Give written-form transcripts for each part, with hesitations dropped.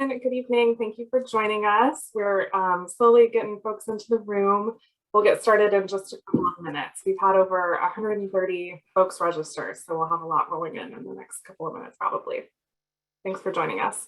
Good evening. Thank you for joining us. We're slowly getting folks into the room. We'll get started in just a couple of minutes. We've had over 130 folks register, so we'll have a lot rolling in the next couple of minutes probably. Thanks for joining us.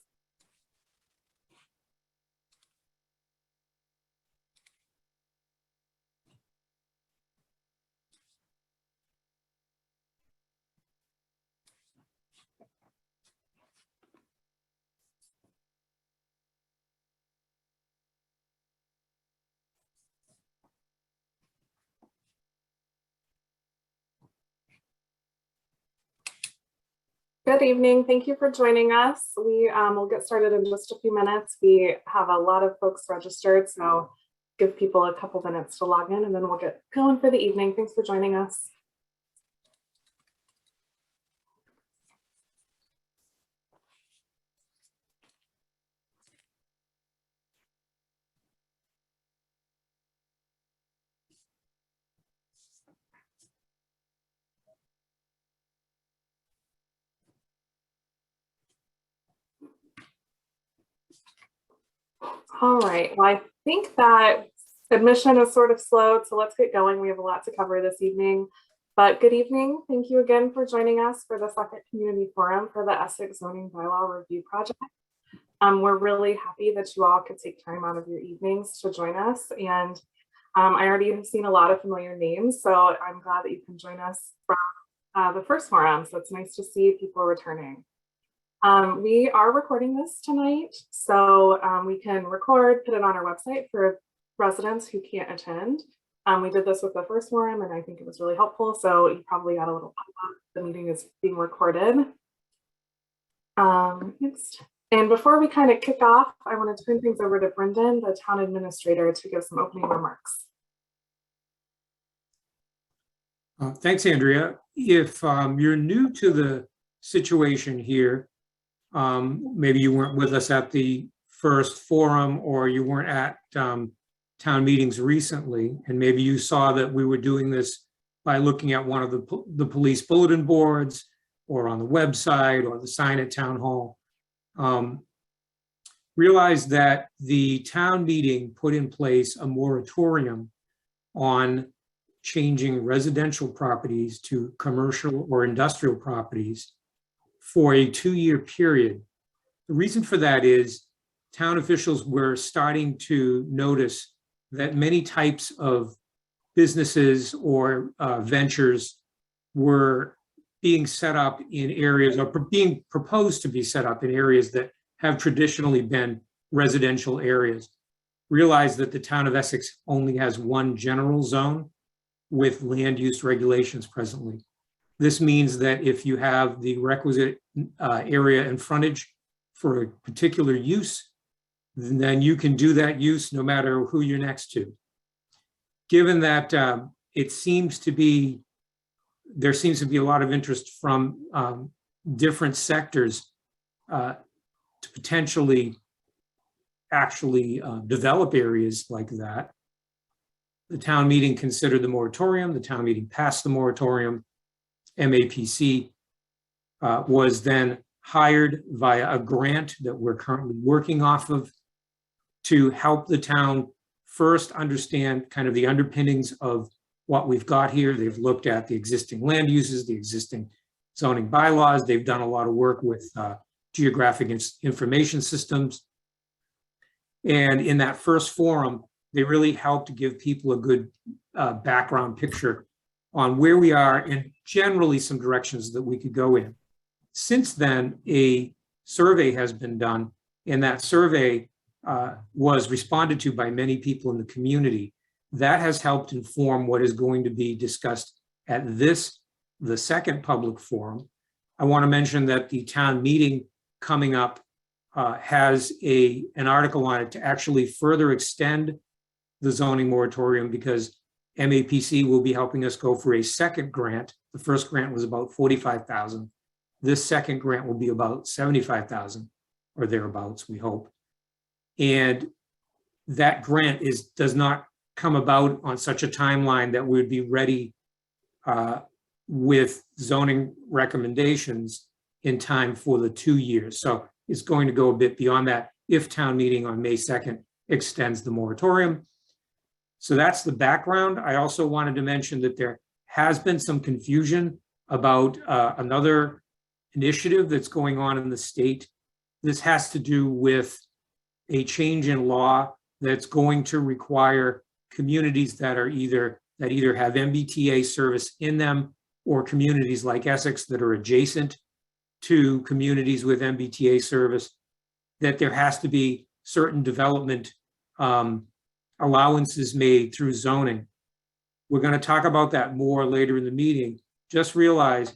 Good evening. Thank you for joining us. We will get started in just a few minutes. We have a lot of folks registered, so give people a couple minutes to log in and then we'll get going for the evening. Thanks for joining us. All right, well, I think that admission is sort of slowed, so let's get going. We have a lot to cover this evening, but good evening. Thank you again for joining us for the second community forum for the Essex Zoning Bylaw Review Project. We're really happy that you all could take time out of your evenings to join us, and I already have seen a lot of familiar names, so I'm glad that you can join us from the first forum, so it's nice to see people returning. We are recording this tonight, so we can record, put it on our website for residents who can't attend. We did this with the first forum and I think it was really helpful, so you probably got a little pop-up. The meeting is being recorded. Next. And before we kind of kick off, I want to turn things over to Brendan, the town administrator, to give some opening remarks. Thanks, Andrea. If you're new to the situation here, maybe you weren't with us at the first forum or you weren't at town meetings recently, and maybe you saw that we were doing this by looking at one of the police bulletin boards or on the website or the sign at town hall. Realize that the town meeting put in place a moratorium on changing residential properties to commercial or industrial properties for a 2-year period. The reason for that is town officials were starting to notice that many types of businesses or ventures were being set up in areas or being proposed to be set up in areas that have traditionally been residential areas. Realize that the town of Essex only has one general zone with land use regulations presently. This means that if you have the requisite area and frontage for a particular use, then you can do that use no matter who you're next to. Given that there seems to be a lot of interest from different sectors to potentially actually develop areas like that, the town meeting considered the moratorium, the town meeting passed the moratorium. MAPC was then hired via a grant that we're currently working off of to help the town first understand kind of the underpinnings of what we've got here. They've looked at the existing land uses, the existing zoning bylaws. They've done a lot of work with geographic information systems. And in that first forum, they really helped to give people a good background picture on where we are and generally some directions that we could go in. Since then, a survey has been done, and that survey was responded to by many people in the community. That has helped inform what is going to be discussed at the second public forum. I want to mention that the town meeting coming up has an article on it to actually further extend the zoning moratorium, because MAPC will be helping us go for a second grant. The first grant was about $45,000. This second grant will be about $75,000 or thereabouts, we hope. And that grant does not come about on such a timeline that we would be ready with zoning recommendations in time for the 2 years. So it's going to go a bit beyond that. if town meeting on May 2nd extends the moratorium. So that's the background. I also wanted to mention that there has been some confusion about another initiative that's going on in the state. This has to do with a change in law that's going to require communities that either have MBTA service in them, or communities like Essex that are adjacent to communities with MBTA service, that there has to be certain development allowances made through zoning. We're going to talk about that more later in the meeting. Just realize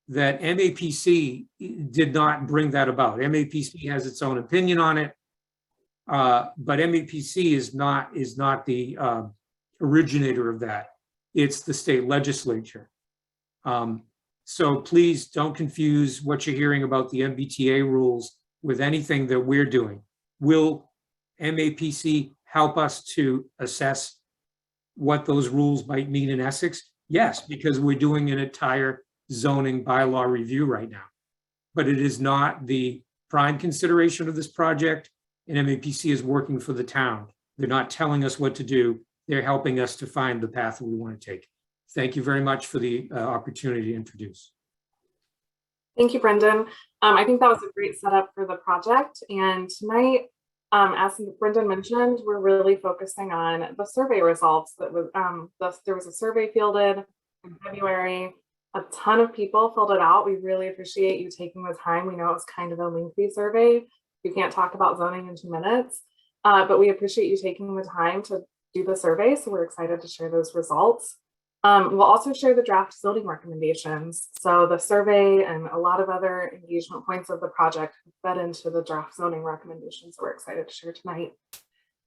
that MAPC did not bring that about. MAPC has its own opinion on it, but MAPC is not the originator of that. It's the state legislature. So please don't confuse what you're hearing about the MBTA rules with anything that we're doing. Will MAPC help us to assess what those rules might mean in Essex? Yes, because we're doing an entire zoning bylaw review right now. But it is not the prime consideration of this project, and MAPC is working for the town. They're not telling us what to do. They're helping us to find the path that we want to take. Thank you very much for the opportunity to introduce. Thank you, Brendan. I think that was a great setup for the project. And tonight, as Brendan mentioned, we're really focusing on the survey results. That was there was a survey fielded in February. A ton of people filled it out. We really appreciate you taking the time. We know it was kind of a lengthy survey. You can't talk about zoning in 2 minutes, but we appreciate you taking the time to do the survey. So we're excited to share those results. We'll also share the draft zoning recommendations. So the survey and a lot of other engagement points of the project fed into the draft zoning recommendations that we're excited to share tonight.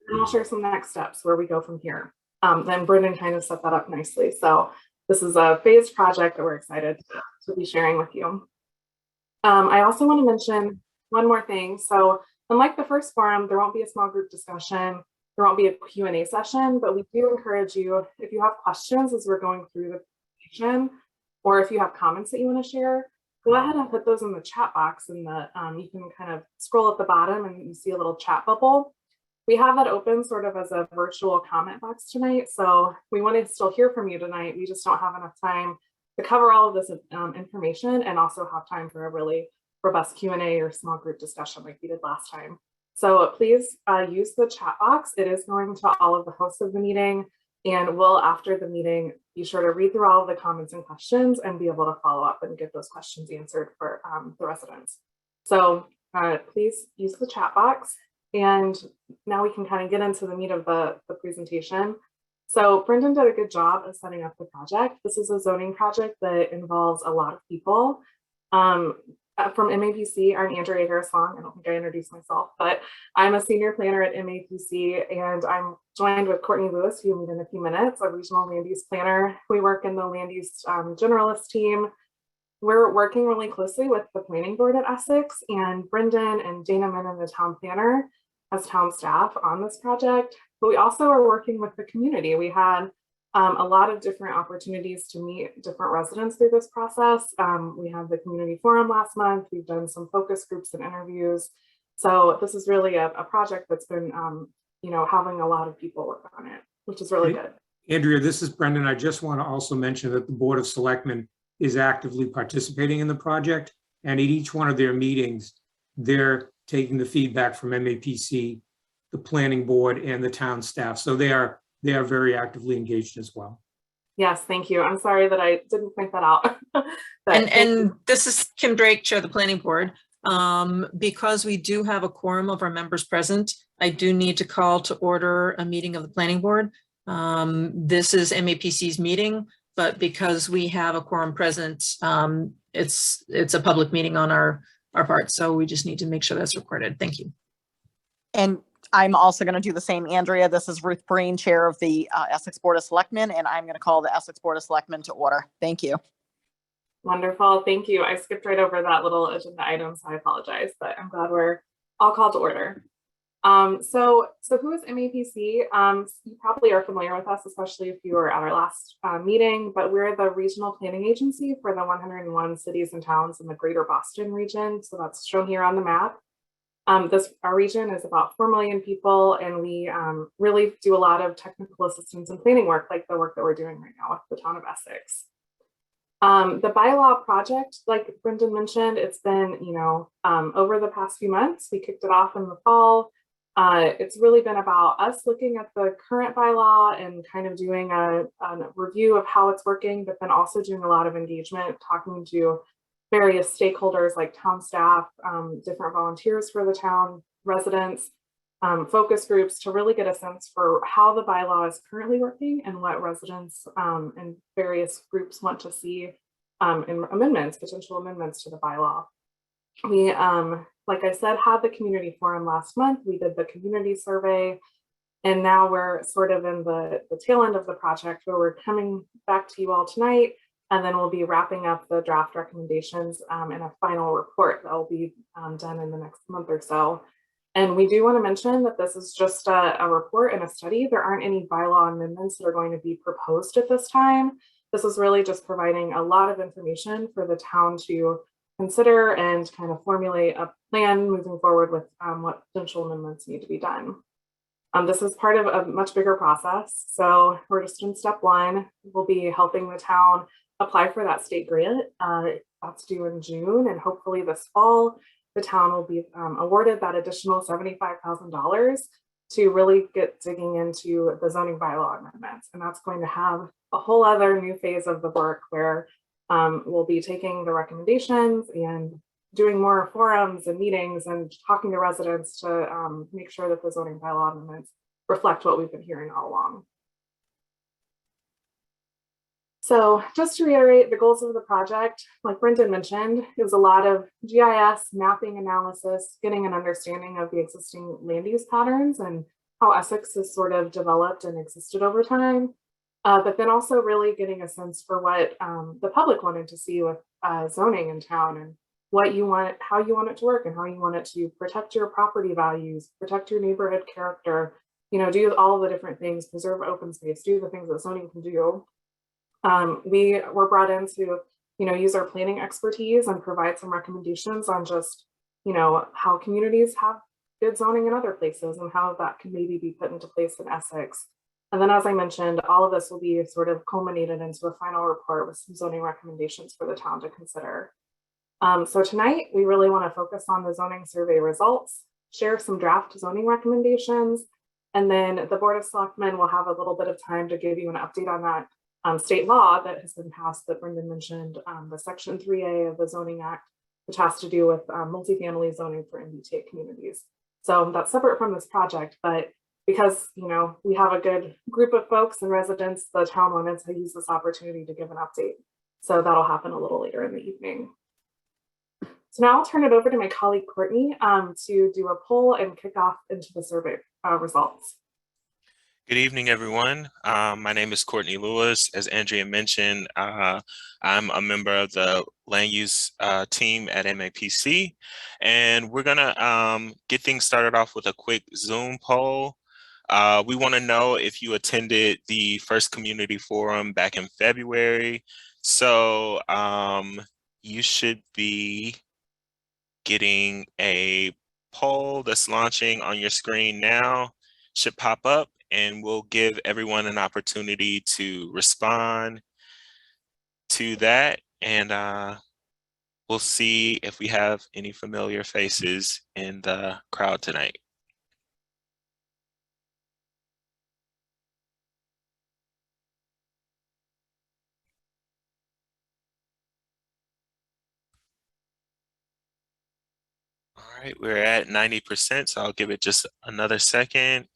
And I'll share some next steps where we go from here. Then Brendan kind of set that up nicely. So this is a phased project that we're excited to be sharing with you. I also want to mention one more thing. So unlike the first forum, there won't be a small group discussion. There won't be a Q&A session, but we do encourage you, if you have questions as we're going through the presentation, or if you have comments that you want to share, go ahead and put those in the chat box. And you can kind of scroll at the bottom and you see a little chat bubble. We have that open sort of as a virtual comment box tonight. So we want to still hear from you tonight. We just don't have enough time to cover all of this information and also have time for a really robust Q&A or small group discussion like we did last time. So please use the chat box. It is going to all of the hosts of the meeting, and we'll, after the meeting, be sure to read through all of the comments and questions and be able to follow up and get those questions answered for the residents. So please use the chat box. And now we can kind of get into the meat of the presentation. So Brendan did a good job of setting up the project. This is a zoning project that involves a lot of people. From MAPC, I'm Andrea Harris-Long. I don't think I introduced myself, but I'm a senior planner at MAPC, and I'm joined with Courtney Lewis, who you'll meet in a few minutes, a regional land use planner. We work in the land use generalist team. We're working really closely with the planning board at Essex, and Brendan and Dana Menon, the town planner, as town staff on this project. But we also are working with the community. We had a lot of different opportunities to meet different residents through this process. We had the community forum last month. We've done some focus groups and interviews. So this is really a project that's been, having a lot of people work on it, which is really good. Andrea, this is Brendan. I just want to also mention that the Board of Selectmen is actively participating in the project, and at each one of their meetings, they're taking the feedback from MAPC, the planning board, and the town staff. So they are very actively engaged as well. Yes, thank you. I'm sorry that I didn't point that out. And this is Kim Drake, Chair of the Planning Board. Because we do have a quorum of our members present, I do need to call to order a meeting of the Planning Board. This is MAPC's meeting, but because we have a quorum present, it's a public meeting on our part. So we just need to make sure that's recorded. Thank you. And I'm also going to do the same, Andrea. This is Ruth Breen, Chair of the Essex Board of Selectmen, and I'm going to call the Essex Board of Selectmen to order. Thank you. Wonderful. Thank you. I skipped right over that little agenda item, so I apologize, but I'm glad we're all called to order. So who is MAPC? You probably are familiar with us, especially if you were at our last meeting, but we're the regional planning agency for the 101 cities and towns in the greater Boston region. So that's shown here on the map. Our region is about 4 million people, and we really do a lot of technical assistance and planning work, like the work that we're doing right now with the town of Essex. The bylaw project, like Brendan mentioned, it's been, over the past few months. We kicked it off in the fall. It's really been about us looking at the current bylaw and kind of doing a review of how it's working, but then also doing a lot of engagement, talking to various stakeholders like town staff, different volunteers for the town, residents, focus groups, to really get a sense for how the bylaw is currently working and what residents and various groups want to see in amendments, potential amendments to the bylaw. We, like I said, had the community forum last month. We did the community survey, and now we're sort of in the tail end of the project, where we're coming back to you all tonight, and then we'll be wrapping up the draft recommendations in a final report that will be done in the next month or so. And we do want to mention that this is just a report and a study. There aren't any bylaw amendments that are going to be proposed at this time. This is really just providing a lot of information for the town to consider and kind of formulate a plan moving forward with what potential amendments need to be done. This is part of a much bigger process. So we're just in step one. We'll be helping the town apply for that state grant. That's due in June, and hopefully this fall, the town will be awarded that additional $75,000 to really get digging into the zoning bylaw amendments. And that's going to have a whole other new phase of the work, where we'll be taking the recommendations and doing more forums and meetings and talking to residents to make sure that the zoning bylaw amendments reflect what we've been hearing all along. So just to reiterate the goals of the project, like Brendan mentioned, it was a lot of GIS mapping analysis, getting an understanding of the existing land use patterns and how Essex has sort of developed and existed over time. But then also really getting a sense for what the public wanted to see with zoning in town, and what you want, how you want it to work, and how you want it to protect your property values, protect your neighborhood character, do all the different things, preserve open space, do the things that zoning can do. We were brought in to, use our planning expertise and provide some recommendations on just, how communities have good zoning in other places and how that can maybe be put into place in Essex. And then, as I mentioned, all of this will be sort of culminated into a final report with some zoning recommendations for the town to consider. So tonight, we really want to focus on the zoning survey results, share some draft zoning recommendations, and then the Board of Selectmen will have a little bit of time to give you an update on that state law that has been passed that Brendan mentioned, the Section 3A of the Zoning Act, which has to do with multifamily zoning for Mbta communities. So that's separate from this project, but because we have a good group of folks and residents, the town wanted to use this opportunity to give an update. So that'll happen a little later in the evening. So now I'll turn it over to my colleague Courtney to do a poll and kick off into the survey results. Good evening, everyone. My name is Courtney Lewis. As Andrea mentioned, I'm a member of the land use team at MAPC, and we're gonna get things started off with a quick Zoom poll. We want to know if you attended the first community forum back in February. So you should be getting a poll that's launching on your screen now. Should pop up, and we'll give everyone an opportunity to respond to that. And we'll see if we have any familiar faces in the crowd tonight. All right, we're at 90%, so I'll give it just another second.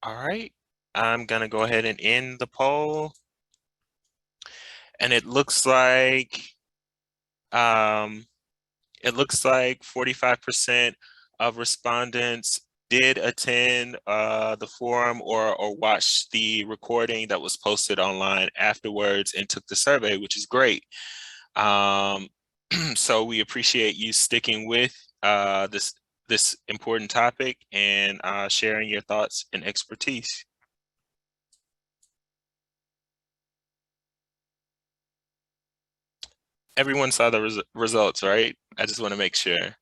All right, I'm gonna go ahead and end the poll. And it looks like 45% of respondents did attend the forum or watch the recording that was posted online afterwards and took the survey, which is great. So we appreciate you sticking with this important topic and sharing your thoughts and expertise. everyone saw the results, right? I just want to make sure.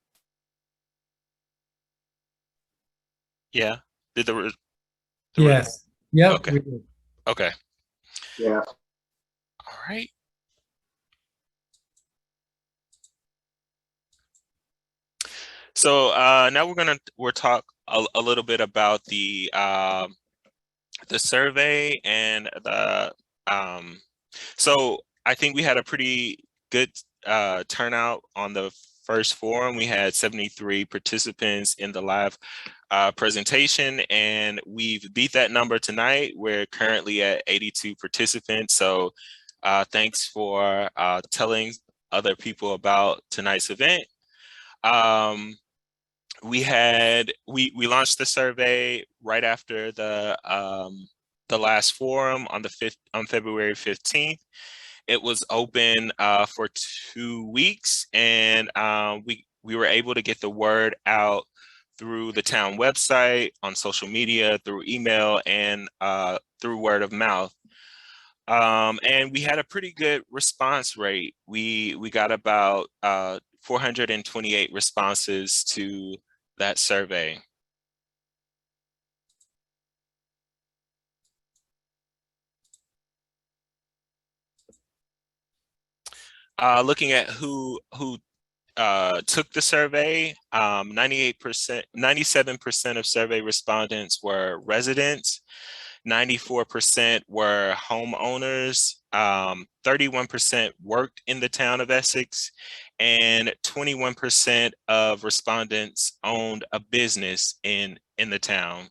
Yeah. Did the Yes. Yep. Okay. We did. Okay. Yeah. All right. So now we'll talk a little bit about the survey and so I think we had a pretty good turnout on the first forum. We had 73 participants in the live presentation, and we've beat that number tonight. We're currently at 82 participants. So thanks for telling other people about tonight's event. We launched the survey right after the last forum on February 15th. It was open for 2 weeks, and we were able to get the word out through the town website, on social media, through email, and through word of mouth. And we had a pretty good response rate. We got about 428 responses to that survey. Looking at who took the survey, 97% of survey respondents were residents, 94% were homeowners, 31% worked in the town of Essex, and 21% of respondents owned a business in the town.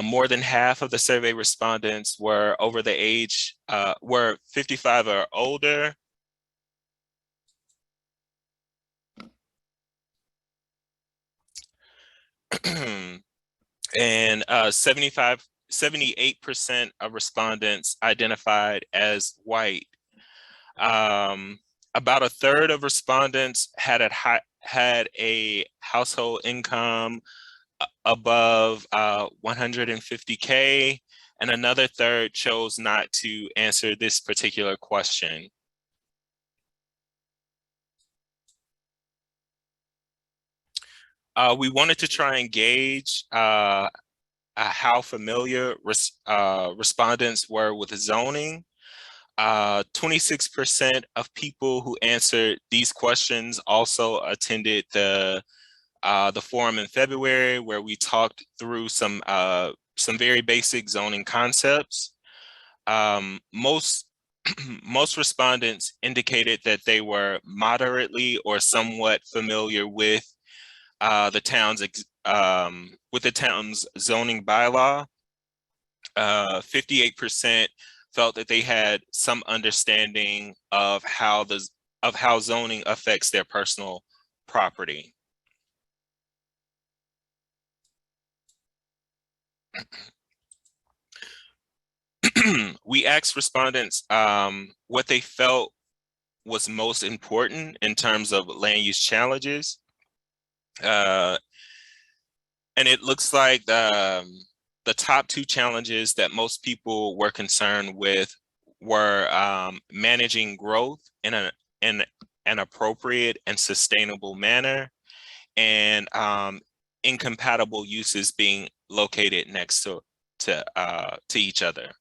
More than half of the survey respondents were over the age, were 55 or older. And 78% of respondents identified as white. About a third of respondents had a household income above 150K, and another third chose not to answer this particular question. We wanted to try and gauge how familiar respondents were with zoning. 26% of people who answered these questions also attended the forum in February, where we talked through some very basic zoning concepts. Most respondents indicated that they were moderately or somewhat familiar with the town's zoning bylaw. 58% felt that they had some understanding of how zoning affects their personal property. We asked respondents what they felt was most important in terms of land use challenges. And it looks like the top two challenges that most people were concerned with were managing growth in an appropriate and sustainable manner, and incompatible uses being located next to each other.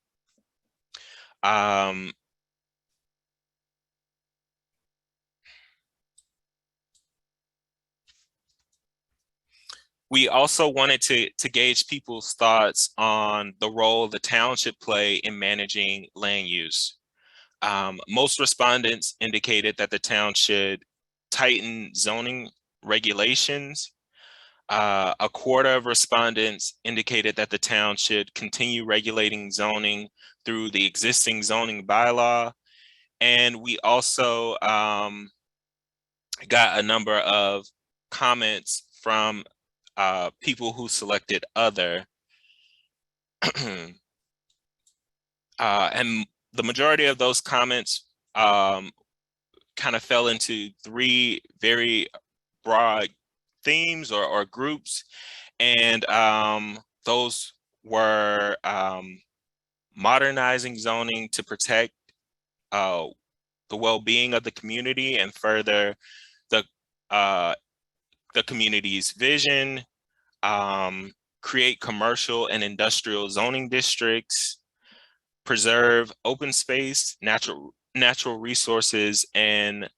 We also wanted to gauge people's thoughts on the role the town should play in managing land use. Most respondents indicated that the town should tighten zoning regulations. A quarter of respondents indicated that the town should continue regulating zoning through the existing zoning bylaw. And we also got a number of comments from people who selected other. And the majority of those comments kind of fell into three very broad themes or groups. And those were modernizing zoning to protect the well-being of the community and further the community's vision, create commercial and industrial zoning districts, preserve open space, natural resources, and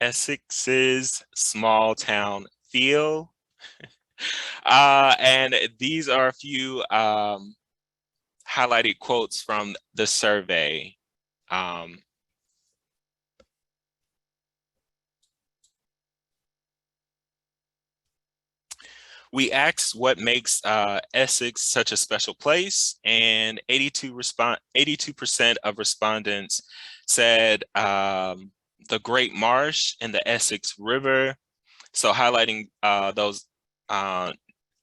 Essex's small town feel. And these are a few highlighted quotes from the survey. We asked what makes Essex such a special place, and 82% of respondents said the Great Marsh and the Essex River. So highlighting those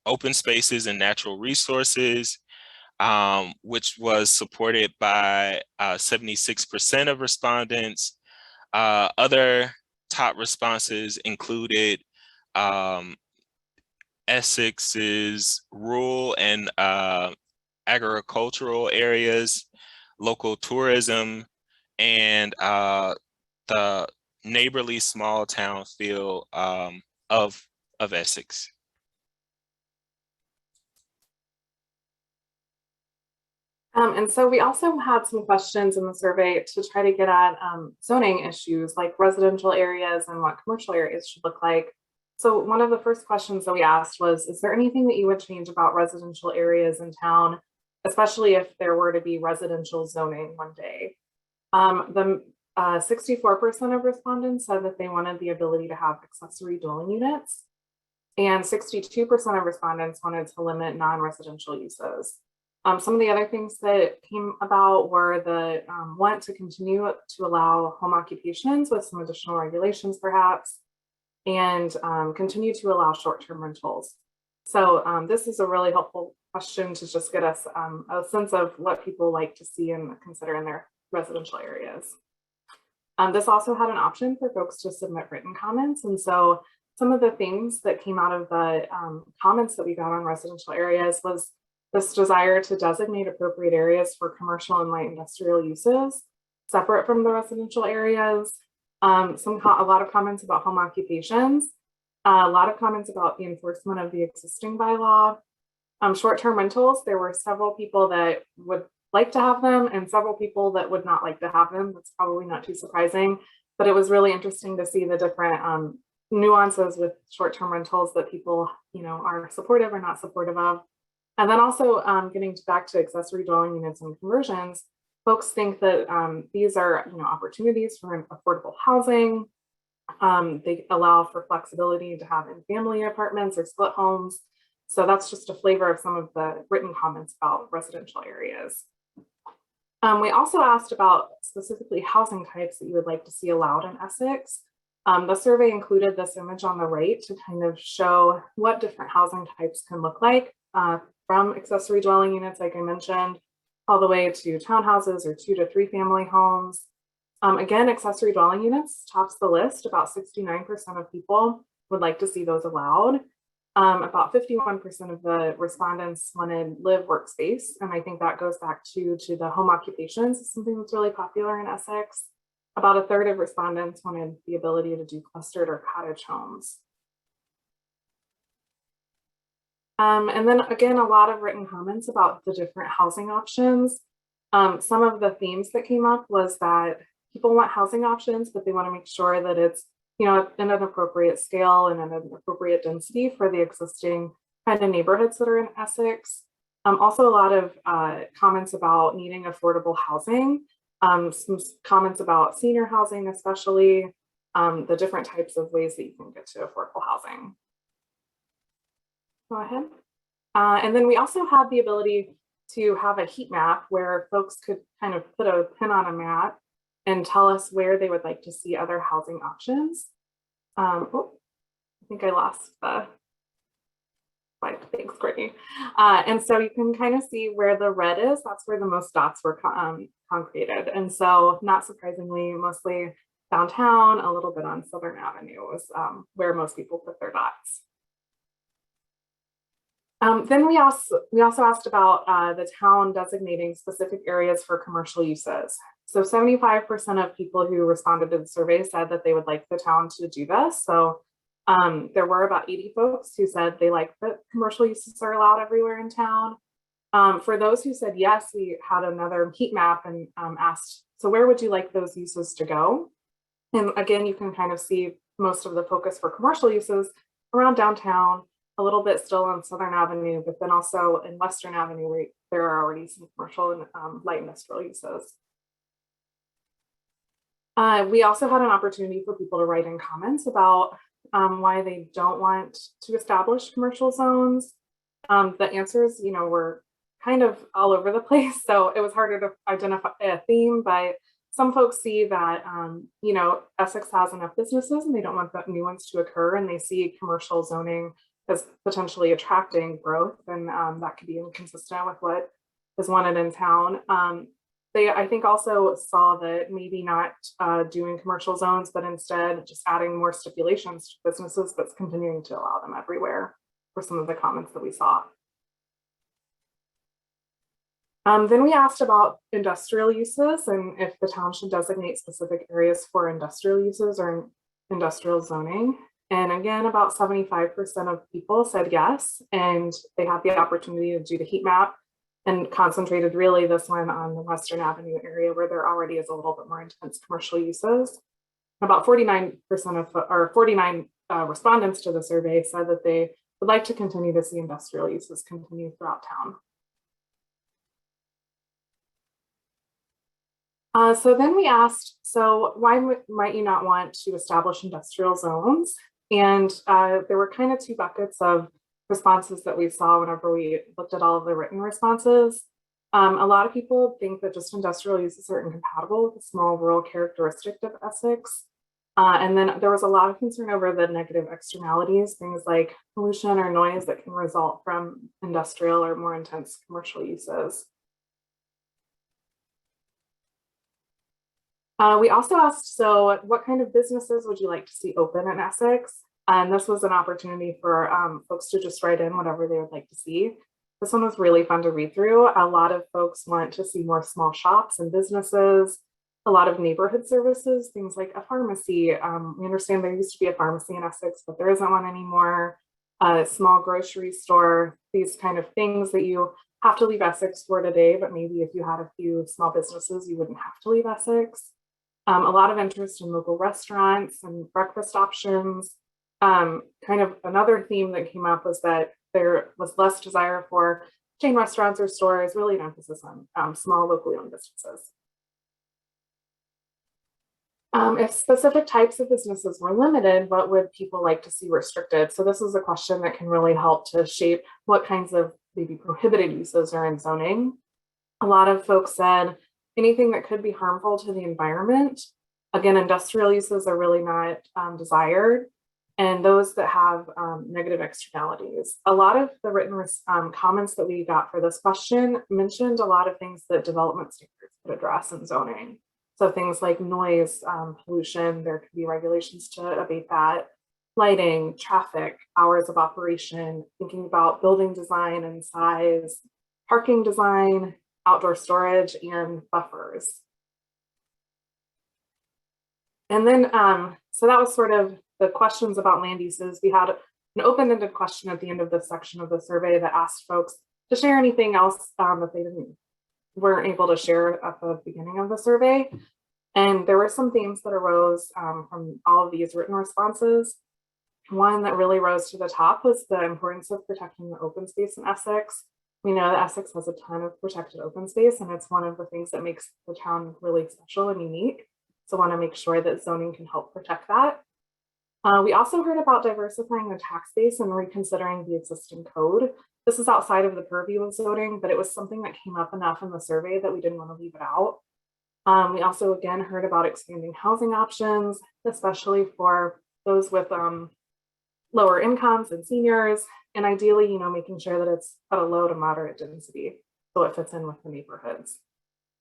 open spaces and natural resources, which was supported by 76% of respondents. Other top responses included Essex's rural and agricultural areas, local tourism, and the neighborly small town feel of Essex. And so we also had some questions in the survey to try to get at zoning issues like residential areas and what commercial areas should look like. So one of the first questions that we asked was, is there anything that you would change about residential areas in town, especially if there were to be residential zoning one day? 64% of respondents said that they wanted the ability to have accessory dwelling units, and 62% of respondents wanted to limit non-residential uses. Some of the other things that came about were the want to continue to allow home occupations with some additional regulations perhaps, and continue to allow short-term rentals. So this is a really helpful question to just get us a sense of what people like to see and consider in their residential areas. This also had an option for folks to submit written comments. And so some of the things that came out of the comments that we got on residential areas was this desire to designate appropriate areas for commercial and light industrial uses separate from the residential areas. A lot of comments about home occupations, a lot of comments about the enforcement of the existing bylaw. Short-term rentals, there were several people that would like to have them and several people that would not like to have them. That's probably not too surprising, but it was really interesting to see the different nuances with short-term rentals that people, are supportive or not supportive of. And then also getting back to accessory dwelling units and conversions, folks think that these are opportunities for affordable housing. They allow for flexibility to have in-family apartments or split homes. So that's just a flavor of some of the written comments about residential areas. We also asked about specifically housing types that you would like to see allowed in Essex. The survey included this image on the right to kind of show what different housing types can look like, from accessory dwelling units, like I mentioned, all the way to townhouses or 2 to 3 family homes. Again, accessory dwelling units tops the list. About 69% of people would like to see those allowed. About 51% of the respondents wanted live workspace. And I think that goes back to the home occupations, something that's really popular in Essex. About a third of respondents wanted the ability to do clustered or cottage homes. And then again, a lot of written comments about the different housing options. Some of the themes that came up was that people want housing options, but they want to make sure that it's in an appropriate scale and in an appropriate density for the existing kind of neighborhoods that are in Essex. Also a lot of comments about needing affordable housing. Some comments about senior housing, especially the different types of ways that you can get to affordable housing. Go ahead. And then we also had the ability to have a heat map where folks could kind of put a pin on a map and tell us where they would like to see other housing options. I think I lost the slide. Thanks, Courtney. And so you can kind of see where the red is. That's where the most dots were concreted. And so not surprisingly, mostly downtown, a little bit on Southern Avenue was where most people put their dots. Then we also asked about the town designating specific areas for commercial uses. So 75% of people who responded to the survey said that they would like the town to do this. So there were about 80 folks who said they like that commercial uses are allowed everywhere in town. For those who said yes, we had another heat map and asked, so where would you like those uses to go? And again, you can kind of see most of the focus for commercial uses around downtown, a little bit still on Southern Avenue, but then also in Western Avenue, where there are already some commercial and light industrial uses. We also had an opportunity for people to write in comments about why they don't want to establish commercial zones. The answers, were kind of all over the place, so it was harder to identify a theme, but some folks see that, Essex has enough businesses and they don't want the new ones to occur, and they see commercial zoning as potentially attracting growth, and that could be inconsistent with what is wanted in town. They, I think, also saw that maybe not doing commercial zones, but instead just adding more stipulations to businesses, but continuing to allow them everywhere for some of the comments that we saw. Then we asked about industrial uses and if the town should designate specific areas for industrial uses or industrial zoning. And again, about 75% of people said yes, and they had the opportunity to do the heat map and concentrated really this one on the Western Avenue area where there already is a little bit more intense commercial uses. About 49% of, or 49 respondents to the survey said that they would like to continue to see industrial uses continue throughout town. So then we asked, so why might you not want to establish industrial zones? And there were kind of two buckets of responses that we saw whenever we looked at all of the written responses. A lot of people think that just industrial uses are incompatible with the small rural characteristic of Essex. And then there was a lot of concern over the negative externalities, things like pollution or noise that can result from industrial or more intense commercial uses. We also asked, so what kind of businesses would you like to see open in Essex? And this was an opportunity for folks to just write in whatever they would like to see. This one was really fun to read through. A lot of folks want to see more small shops and businesses, a lot of neighborhood services, things like a pharmacy. We understand there used to be a pharmacy in Essex, but there isn't one anymore. A small grocery store, these kind of things that you have to leave Essex for today, but maybe if you had a few small businesses, you wouldn't have to leave Essex. A lot of interest in local restaurants and breakfast options. Kind of another theme that came up was that there was less desire for chain restaurants or stores, really an emphasis on small locally owned businesses. If specific types of businesses were limited, what would people like to see restricted? So this is a question that can really help to shape what kinds of maybe prohibited uses are in zoning. A lot of folks said anything that could be harmful to the environment. Again, industrial uses are really not desired, and those that have negative externalities. A lot of the written comments that we got for this question mentioned a lot of things that development standards could address in zoning. So things like noise, pollution, there could be regulations to abate that, lighting, traffic, hours of operation, thinking about building design and size, parking design, outdoor storage, and buffers. And then, so that was sort of the questions about land uses. We had an open-ended question at the end of this section of the survey that asked folks to share anything else that they weren't able to share at the beginning of the survey. And there were some themes that arose from all of these written responses. One that really rose to the top was the importance of protecting the open space in Essex. We know that Essex has a ton of protected open space, and it's one of the things that makes the town really special and unique. So I want to make sure that zoning can help protect that. We also heard about diversifying the tax base and reconsidering the existing code. This is outside of the purview of zoning, but it was something that came up enough in the survey that we didn't want to leave it out. We also, again, heard about expanding housing options, especially for those with lower incomes and seniors, and ideally, making sure that it's at a low to moderate density, so it fits in with the neighborhoods,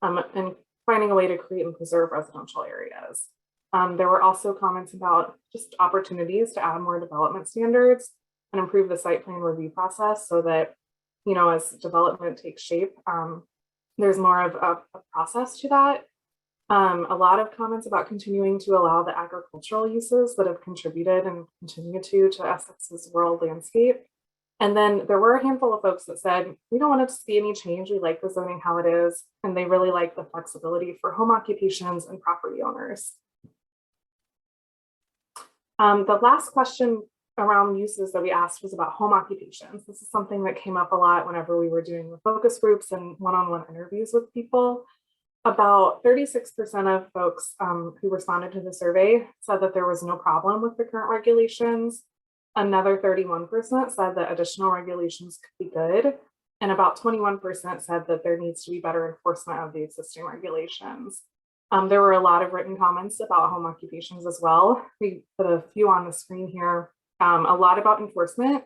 and finding a way to create and preserve residential areas. There were also comments about just opportunities to add more development standards and improve the site plan review process so that, as development takes shape, there's more of a process to that. A lot of comments about continuing to allow the agricultural uses that have contributed and continue to Essex's rural landscape. And then there were a handful of folks that said, we don't want to see any change. We like the zoning how it is. And they really like the flexibility for home occupations and property owners. The last question around uses that we asked was about home occupations. This is something that came up a lot whenever we were doing the focus groups and one-on-one interviews with people. About 36% of folks who responded to the survey said that there was no problem with the current regulations. Another 31% said that additional regulations could be good. And about 21% said that there needs to be better enforcement of the existing regulations. There were a lot of written comments about home occupations as well. We put a few on the screen here. A lot about enforcement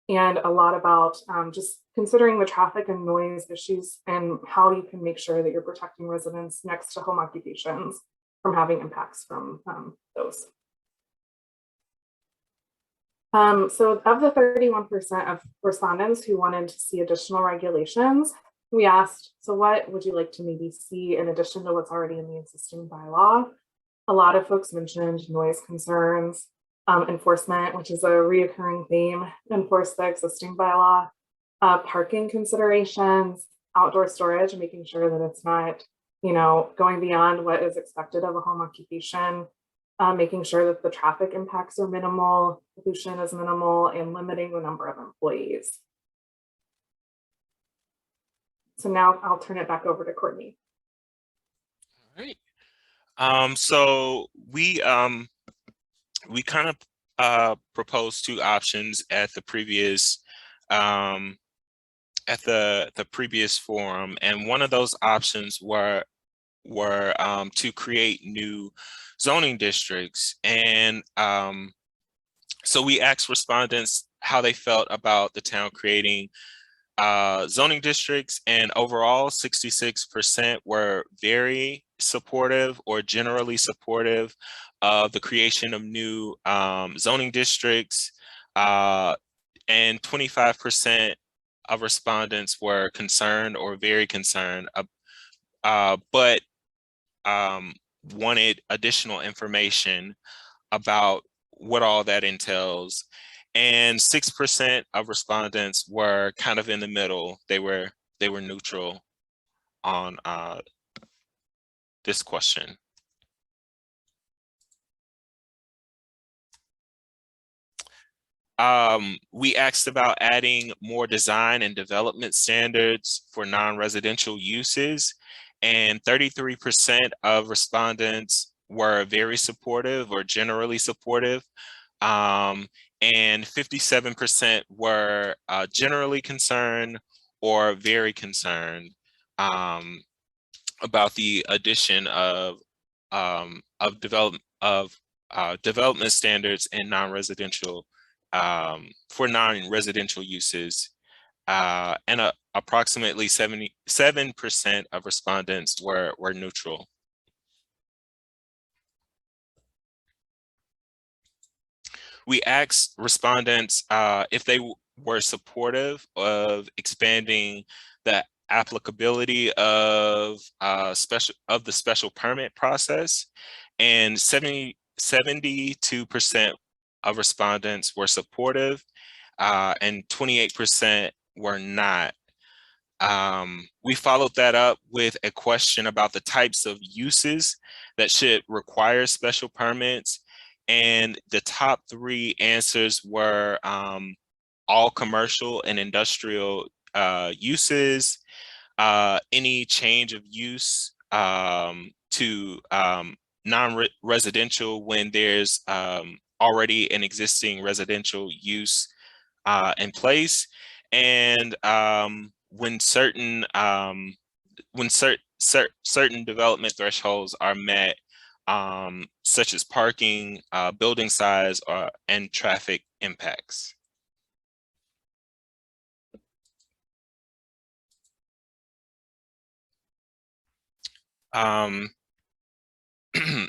and a lot about just considering the traffic and noise issues and how you can make sure that you're protecting residents next to home occupations from having impacts from those. So of the 31% of respondents who wanted to see additional regulations, we asked, so what would you like to maybe see in addition to what's already in the existing bylaw? A lot of folks mentioned noise concerns, enforcement, which is a reoccurring theme, enforce the existing bylaw, parking considerations, outdoor storage, making sure that it's not, going beyond what is expected of a home occupation, making sure that the traffic impacts are minimal, pollution is minimal, and limiting the number of employees. So now I'll turn it back over to Courtney. All right. So we kind of proposed two options at the previous forum, and one of those options were to create new zoning districts. And so we asked respondents how they felt about the town creating zoning districts, and overall 66% were very supportive or generally supportive of the creation of new zoning districts, and 25% of respondents were concerned or very concerned, but wanted additional information about what all that entails. And 6% of respondents were kind of in the middle. They were neutral on this question. We asked about adding more design and development standards for non-residential uses, and 33% of respondents were very supportive or generally supportive. And 57% were generally concerned or very concerned about the addition of development standards in non-residential for non-residential uses, and approximately 77% of respondents were neutral. We asked respondents if they were supportive of expanding the applicability of the special permit process, and 72% of respondents were supportive, and 28% were not. We followed that up with a question about the types of uses that should require special permits. And the top three answers were all commercial and industrial uses, any change of use to non-residential when there's already an existing residential use in place, and when certain development thresholds are met, such as parking, building size, and traffic impacts.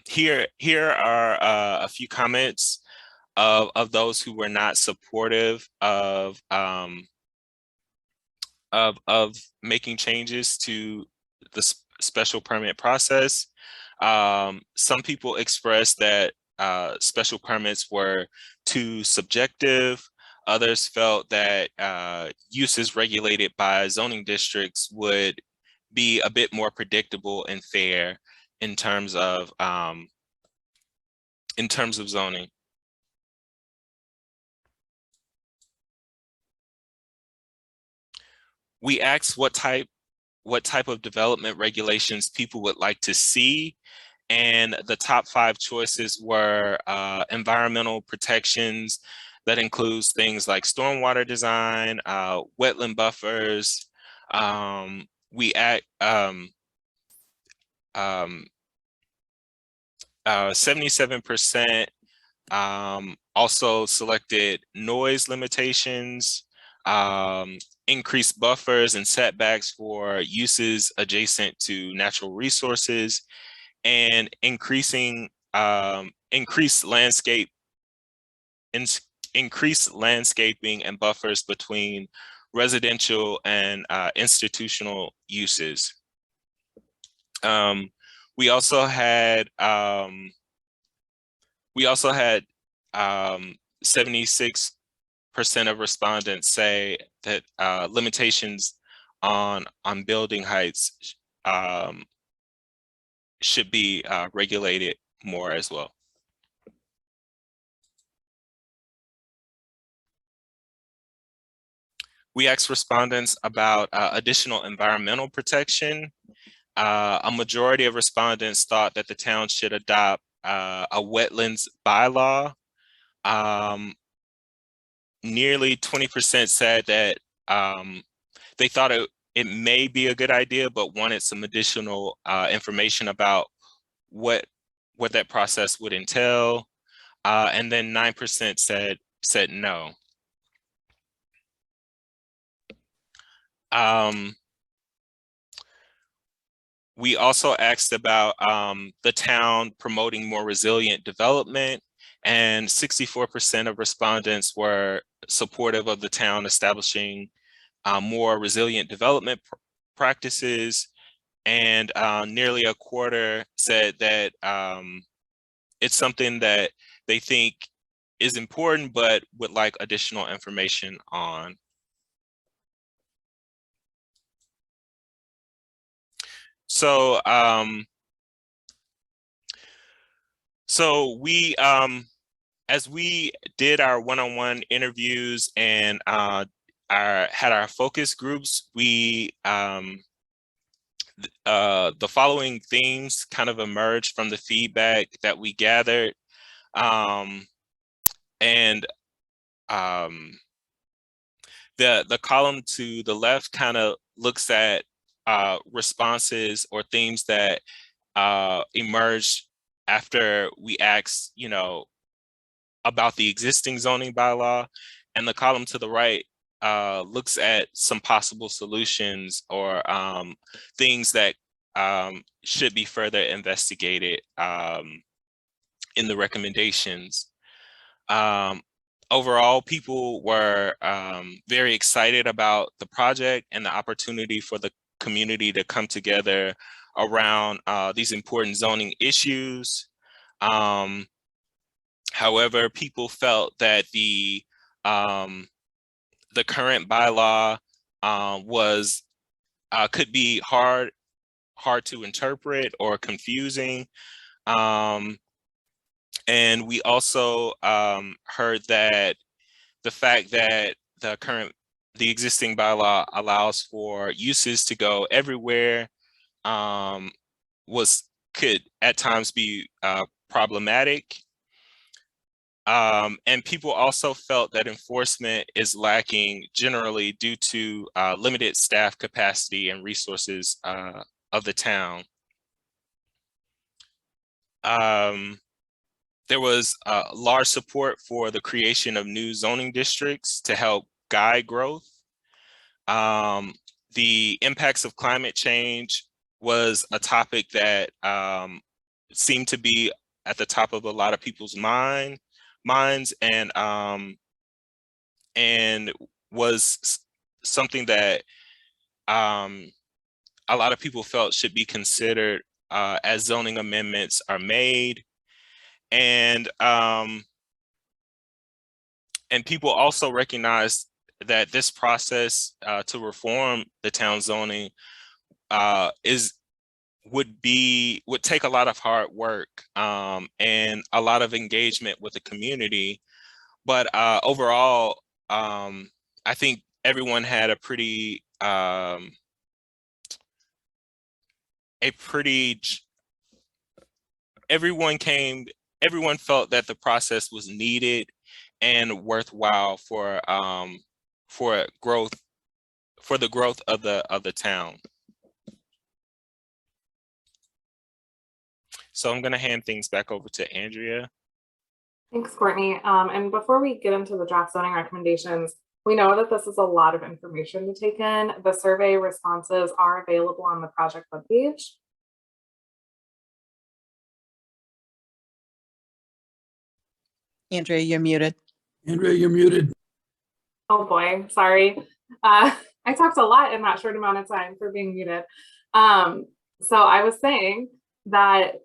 Here are a few comments of those who were not supportive of making changes to the special permit process. Some people expressed that special permits were too subjective. Others felt that uses regulated by zoning districts would be a bit more predictable and fair in terms of zoning. We asked what type of development regulations people would like to see, and the top 5 choices were environmental protections. That includes things like stormwater design, wetland buffers. 77% also selected noise limitations, increased buffers and setbacks for uses adjacent to natural resources, and increased landscaping and buffers between residential and institutional uses. We also had 76% of respondents say that limitations on building heights should be regulated more as well. We asked respondents about additional environmental protection. A majority of respondents thought that the town should adopt a wetlands bylaw. Nearly 20% said that they thought it may be a good idea, but wanted some additional information about what that process would entail. And then 9% said no. We also asked about the town promoting more resilient development, and 64% of respondents were supportive of the town establishing more resilient development practices, and nearly a quarter said that it's something that they think is important but would like additional information on. So we as we did our one-on-one interviews and had our focus groups, we the following themes kind of emerged from the feedback that we gathered. The column to the left kind of looks at responses or themes that emerged after we asked, you know, about the existing zoning bylaw, and the column to the right looks at some possible solutions or things that should be further investigated in the recommendations. Overall, people were very excited about the project and the opportunity for the community to come together around these important zoning issues. However, people felt that the current bylaw could be hard to interpret or confusing. And we also heard that the fact that the existing bylaw allows for uses to go everywhere could at times be problematic. And people also felt that enforcement is lacking generally due to limited staff capacity and resources of the town. There was large support for the creation of new zoning districts to help guide growth. The impacts of climate change was a topic that seemed to be at the top of a lot of people's minds, and was something that a lot of people felt should be considered as zoning amendments are made. And people also recognize that this process to reform the town zoning would take a lot of hard work and a lot of engagement with the community. But overall, I think everyone had everyone felt that the process was needed and worthwhile for the growth of the town. So I'm going to hand things back over to Andrea. Thanks, Courtney. And before we get into the draft zoning recommendations, we know that this is a lot of information to take in. The survey responses are available on the project webpage. Andrea, you're muted. Andrea, you're muted. Oh boy, sorry. I talked a lot in that short amount of time for being muted. So I was saying that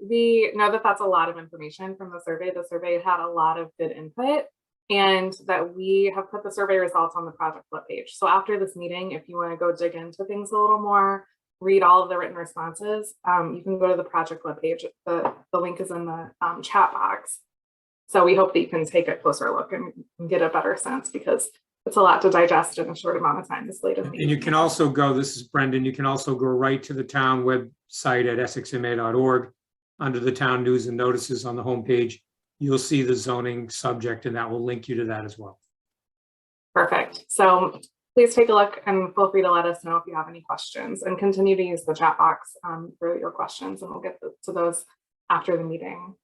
we know that that's a lot of information from the survey. The survey had a lot of good input, and that we have put the survey results on the project webpage. So after this meeting, if you want to go dig into things a little more, read all of the written responses, you can go to the project webpage. The link is in the chat box. So we hope that you can take a closer look and get a better sense, because it's a lot to digest in a short amount of time this late in the And you can also go, this is Brendan, you can also go right to the town website at essexma.org. Under the town news and notices on the homepage, you'll see the zoning subject, and that will link you to that as well. Perfect. So please take a look and feel free to let us know if you have any questions, and continue to use the chat box for your questions, and we'll get to those after the meeting.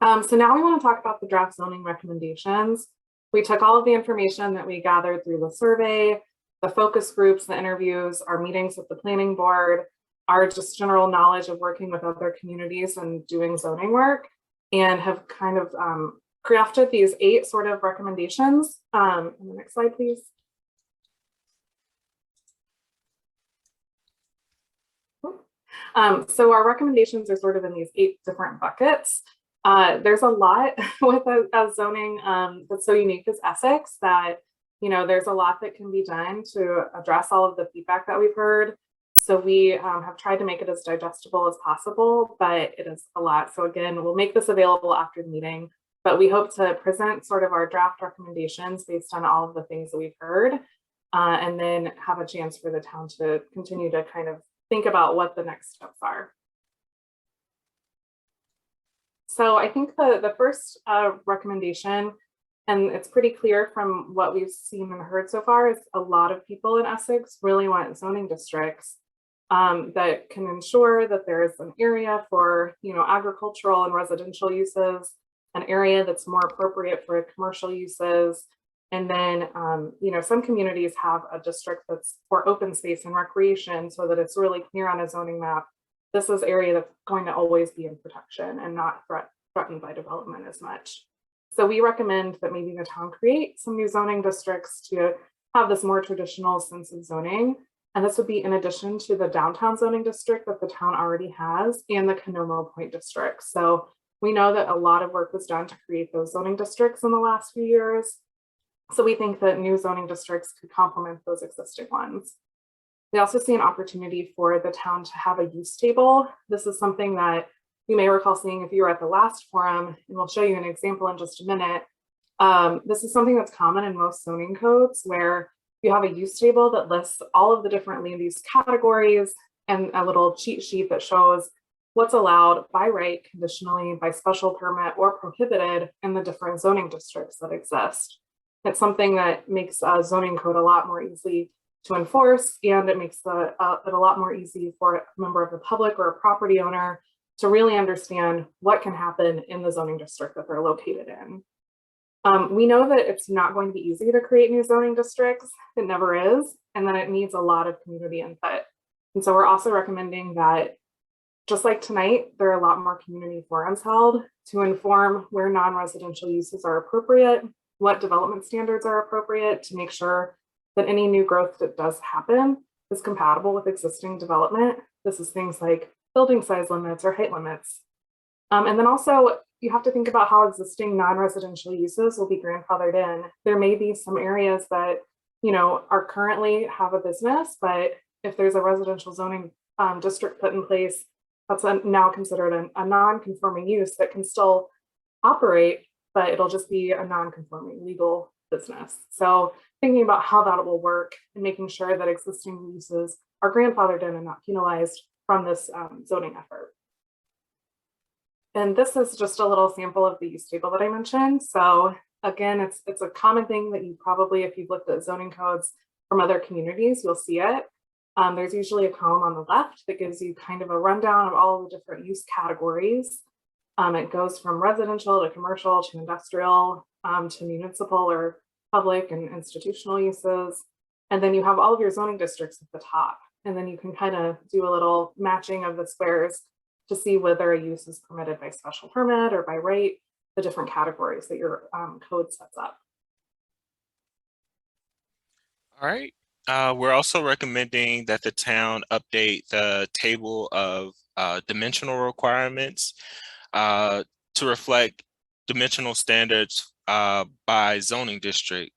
So now we want to talk about the draft zoning recommendations. We took all of the information that we gathered through the survey, the focus groups, the interviews, our meetings with the planning board, our just general knowledge of working with other communities and doing zoning work, and have kind of crafted these 8 sort of recommendations. The next slide, please. So our recommendations are sort of in these 8 different buckets. There's a lot with a zoning that's so unique as Essex that, you know, there's a lot that can be done to address all of the feedback that we've heard. So we have tried to make it as digestible as possible, but it is a lot. So again, we'll make this available after the meeting, but we hope to present sort of our draft recommendations based on all of the things that we've heard, and then have a chance for the town to continue to kind of think about what the next steps are. So I think the first recommendation, and it's pretty clear from what we've seen and heard so far, is a lot of people in Essex really want zoning districts that can ensure that there is an area for, you know, agricultural and residential uses, an area that's more appropriate for commercial uses. And then, you know, some communities have a district that's for open space and recreation, so that it's really clear on a zoning map. This is area that's going to always be in protection and not threatened by development as much. So we recommend that maybe the town create some new zoning districts to have this more traditional sense of zoning. And this would be in addition to the downtown zoning district that the town already has and the Canomo Point district. So we know that a lot of work was done to create those zoning districts in the last few years. So we think that new zoning districts could complement those existing ones. We also see an opportunity for the town to have a use table. This is something that you may recall seeing if you were at the last forum, and we'll show you an example in just a minute. This is something that's common in most zoning codes, where you have a use table that lists all of the different land use categories and a little cheat sheet that shows what's allowed by right, conditionally, by special permit, or prohibited in the different zoning districts that exist. It's something that makes a zoning code a lot more easy to enforce, and it makes it a lot more easy for a member of the public or a property owner to really understand what can happen in the zoning district that they're located in. We know that it's not going to be easy to create new zoning districts. It never is, and that it needs a lot of community input. And so we're also recommending that, just like tonight, there are a lot more community forums held to inform where non-residential uses are appropriate, what development standards are appropriate, to make sure that any new growth that does happen is compatible with existing development. This is things like building size limits or height limits. And then also you have to think about how existing non-residential uses will be grandfathered in. There may be some areas that, you know, are currently have a business, but if there's a residential zoning district put in place, that's now considered a non-conforming use that can still operate, but it'll just be a non-conforming legal business. So thinking about how that will work and making sure that existing uses are grandfathered in and not penalized from this zoning effort. And this is just a little sample of the use table that I mentioned. So again, it's a common thing that you probably, if you've looked at zoning codes from other communities, you'll see it. There's usually a column on the left that gives you kind of a rundown of all the different use categories. It goes from residential to commercial to industrial to municipal or public and institutional uses. And then you have all of your zoning districts at the top. And then you can kind of do a little matching of the squares to see whether a use is permitted by special permit or by right, the different categories that your code sets up. All right. We're also recommending that the town update the table of dimensional requirements to reflect dimensional standards by zoning district.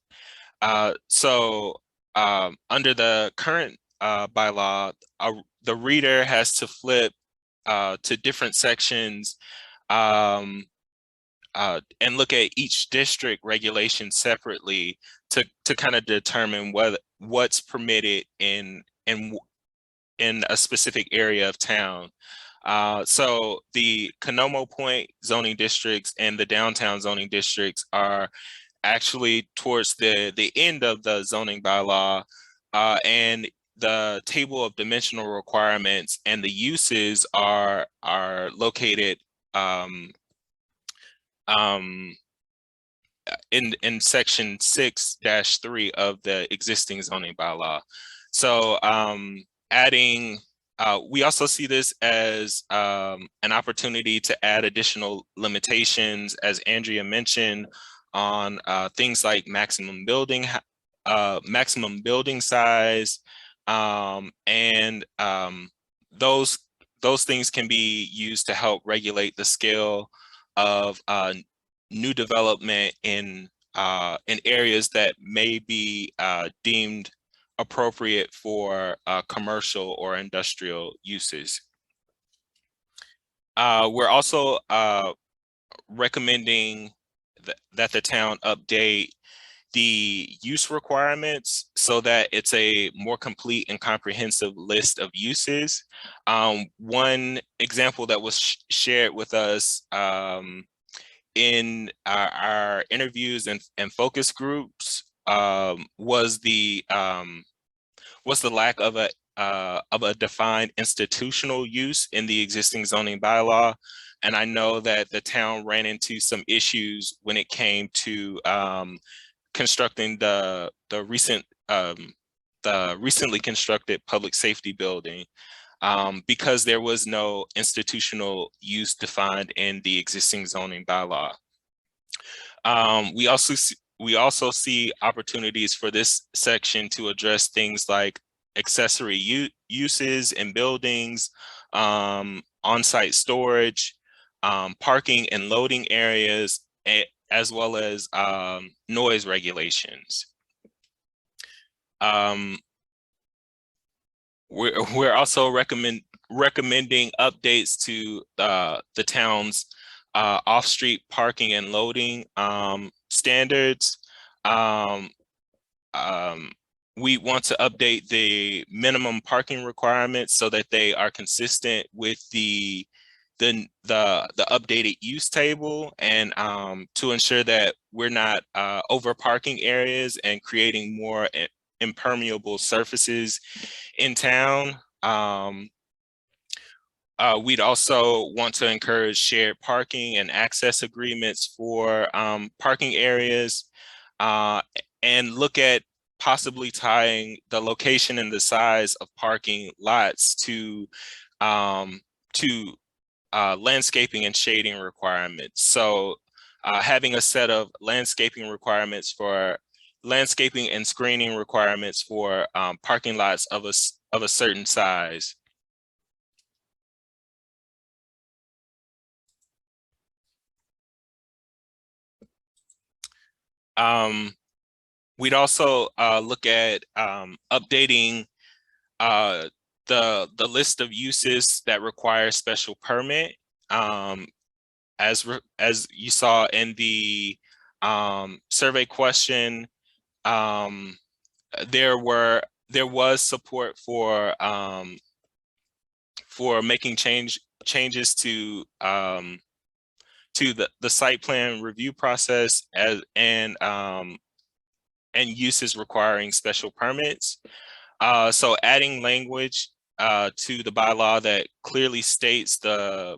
So under the current bylaw, the reader has to flip to different sections and look at each district regulation separately to kind of determine what's permitted in a specific area of town. So the Canomo Point zoning districts and the downtown zoning districts are actually towards the end of the zoning bylaw, and the table of dimensional requirements and the uses are located in section 6-3 of the existing zoning bylaw. So adding, we also see this as an opportunity to add additional limitations, as Andrea mentioned, on things like maximum building size, and those things can be used to help regulate the scale of new development in areas that may be deemed appropriate for commercial or industrial uses. We're also recommending that the town update the use requirements so that it's a more complete and comprehensive list of uses. One example that was shared with us in our interviews and focus groups was the lack of a defined institutional use in the existing zoning bylaw. And I know that the town ran into some issues when it came to constructing the recently constructed public safety building, because there was no institutional use defined in the existing zoning bylaw. We also see opportunities for this section to address things like accessory uses in buildings, on-site storage, parking and loading areas, as well as noise regulations. We're also recommending updates to the town's off-street parking and loading standards. We want to update the minimum parking requirements so that they are consistent with the updated use table, and to ensure that we're not over parking areas and creating more impermeable surfaces in town. We'd also want to encourage shared parking and access agreements for parking areas, and look at possibly tying the location and the size of parking lots to landscaping and shading requirements. So having a set of landscaping and screening requirements for parking lots of a certain size. We'd also look at updating the list of uses that require special permit. As you saw in the survey question, there was support for making changes to the site plan review process and uses requiring special permits. So adding language to the bylaw that clearly states the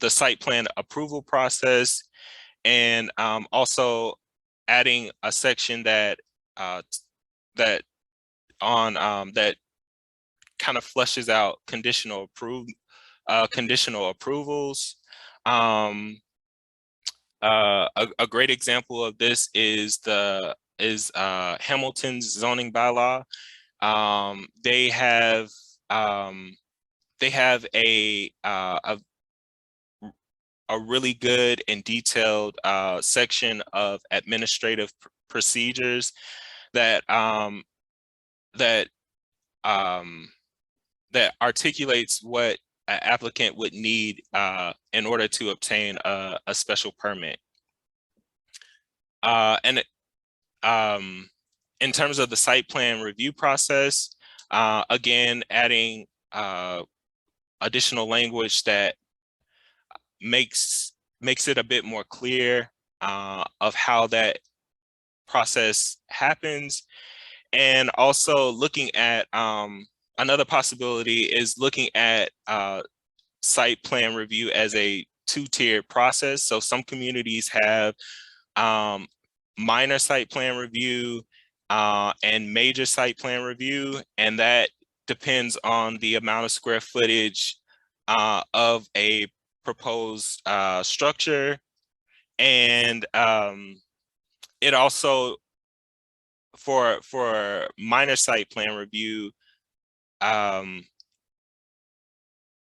site plan approval process, and also adding a section that that kind of fleshes out conditional approvals. A great example of this is Hamilton's zoning bylaw. They have a really good and detailed section of administrative procedures that articulates what an applicant would need in order to obtain a special permit. And in terms of the site plan review process, again, adding additional language that makes it a bit more clear of how that process happens. And also looking at another possibility is looking at site plan review as a two-tiered process. So some communities have minor site plan review and major site plan review, and that depends on the amount of square footage of a proposed structure. And it also, for minor site plan review,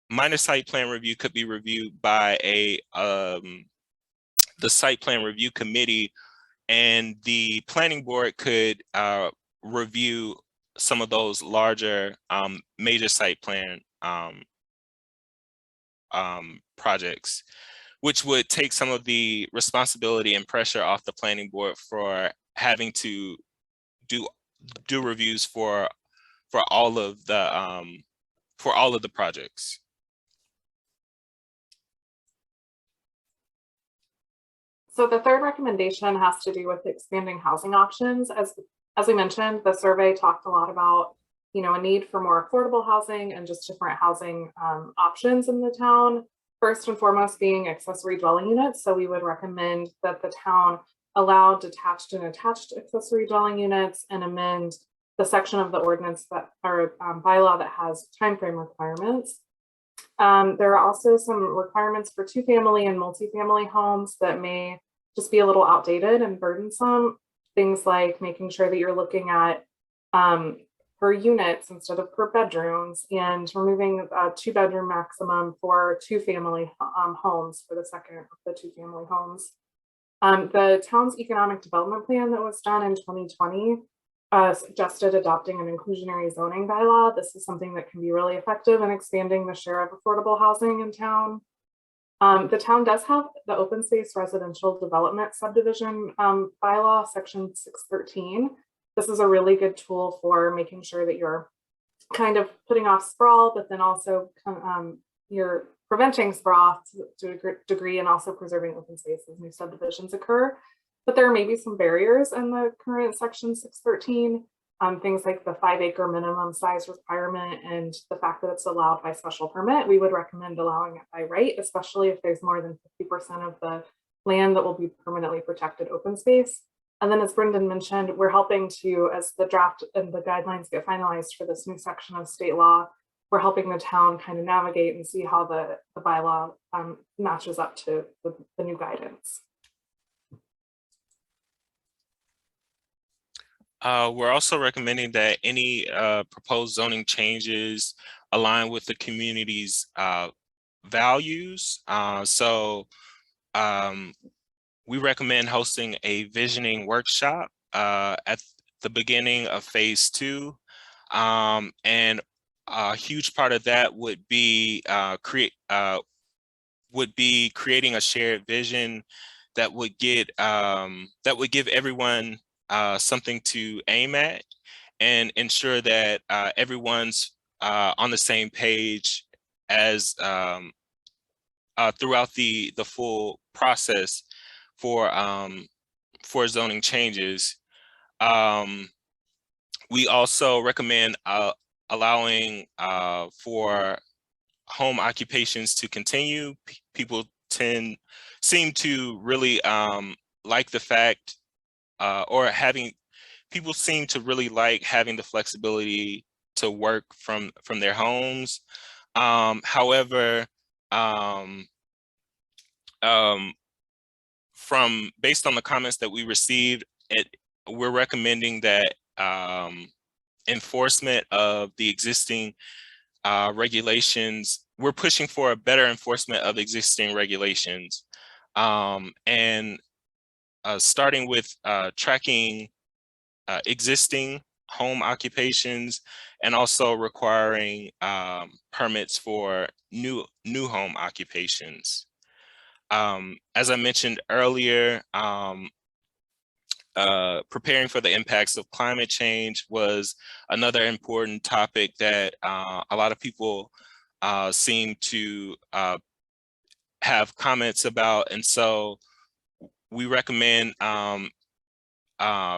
minor site plan review could be reviewed by the site plan review committee, and the planning board could review some of those larger major site plan projects, which would take some of the responsibility and pressure off the planning board for having to do reviews for all of the projects. So the third recommendation has to do with expanding housing options. As we mentioned, the survey talked a lot about, a need for more affordable housing and just different housing options in the town. First and foremost being accessory dwelling units. So we would recommend that the town allow detached and attached accessory dwelling units and amend the section of the ordinance that or bylaw that has timeframe requirements. There are also some requirements for two-family and multifamily homes that may just be a little outdated and burdensome. Things like making sure that you're looking at per units instead of per bedrooms, and removing a 2-bedroom maximum for two-family homes for the second of the two-family homes. The town's economic development plan that was done in 2020 suggested adopting an inclusionary zoning bylaw. This is something that can be really effective in expanding the share of affordable housing in town. The town does have the open space residential development subdivision bylaw, section 613. This is a really good tool for making sure that you're kind of putting off sprawl, but then also you're preventing sprawl to a degree and also preserving open space as new subdivisions occur. But there may be some barriers in the current section 613, things like the 5-acre minimum size requirement and the fact that it's allowed by special permit. We would recommend allowing it by right, especially if there's more than 50% of the land that will be permanently protected open space. And then, as Brendan mentioned, we're helping to, as the draft and the guidelines get finalized for this new section of state law, we're helping the town kind of navigate and see how the bylaw matches up to the new guidance. We're also recommending that any proposed zoning changes align with the community's values. So we recommend hosting a visioning workshop at the beginning of phase 2. And a huge part of that would be creating a shared vision that would give everyone something to aim at, and ensure that everyone's on the same page as throughout the full process for zoning changes. We also recommend allowing for home occupations to continue. People seem to really like the fact, people seem to really like having the flexibility to work from their homes. However, based on the comments that we received, we're recommending that enforcement of the existing regulations, we're pushing for a better enforcement of existing regulations, and starting with tracking existing home occupations, and also requiring permits for new home occupations. As I mentioned earlier, preparing for the impacts of climate change was another important topic that a lot of people seem to have comments about. And so we recommend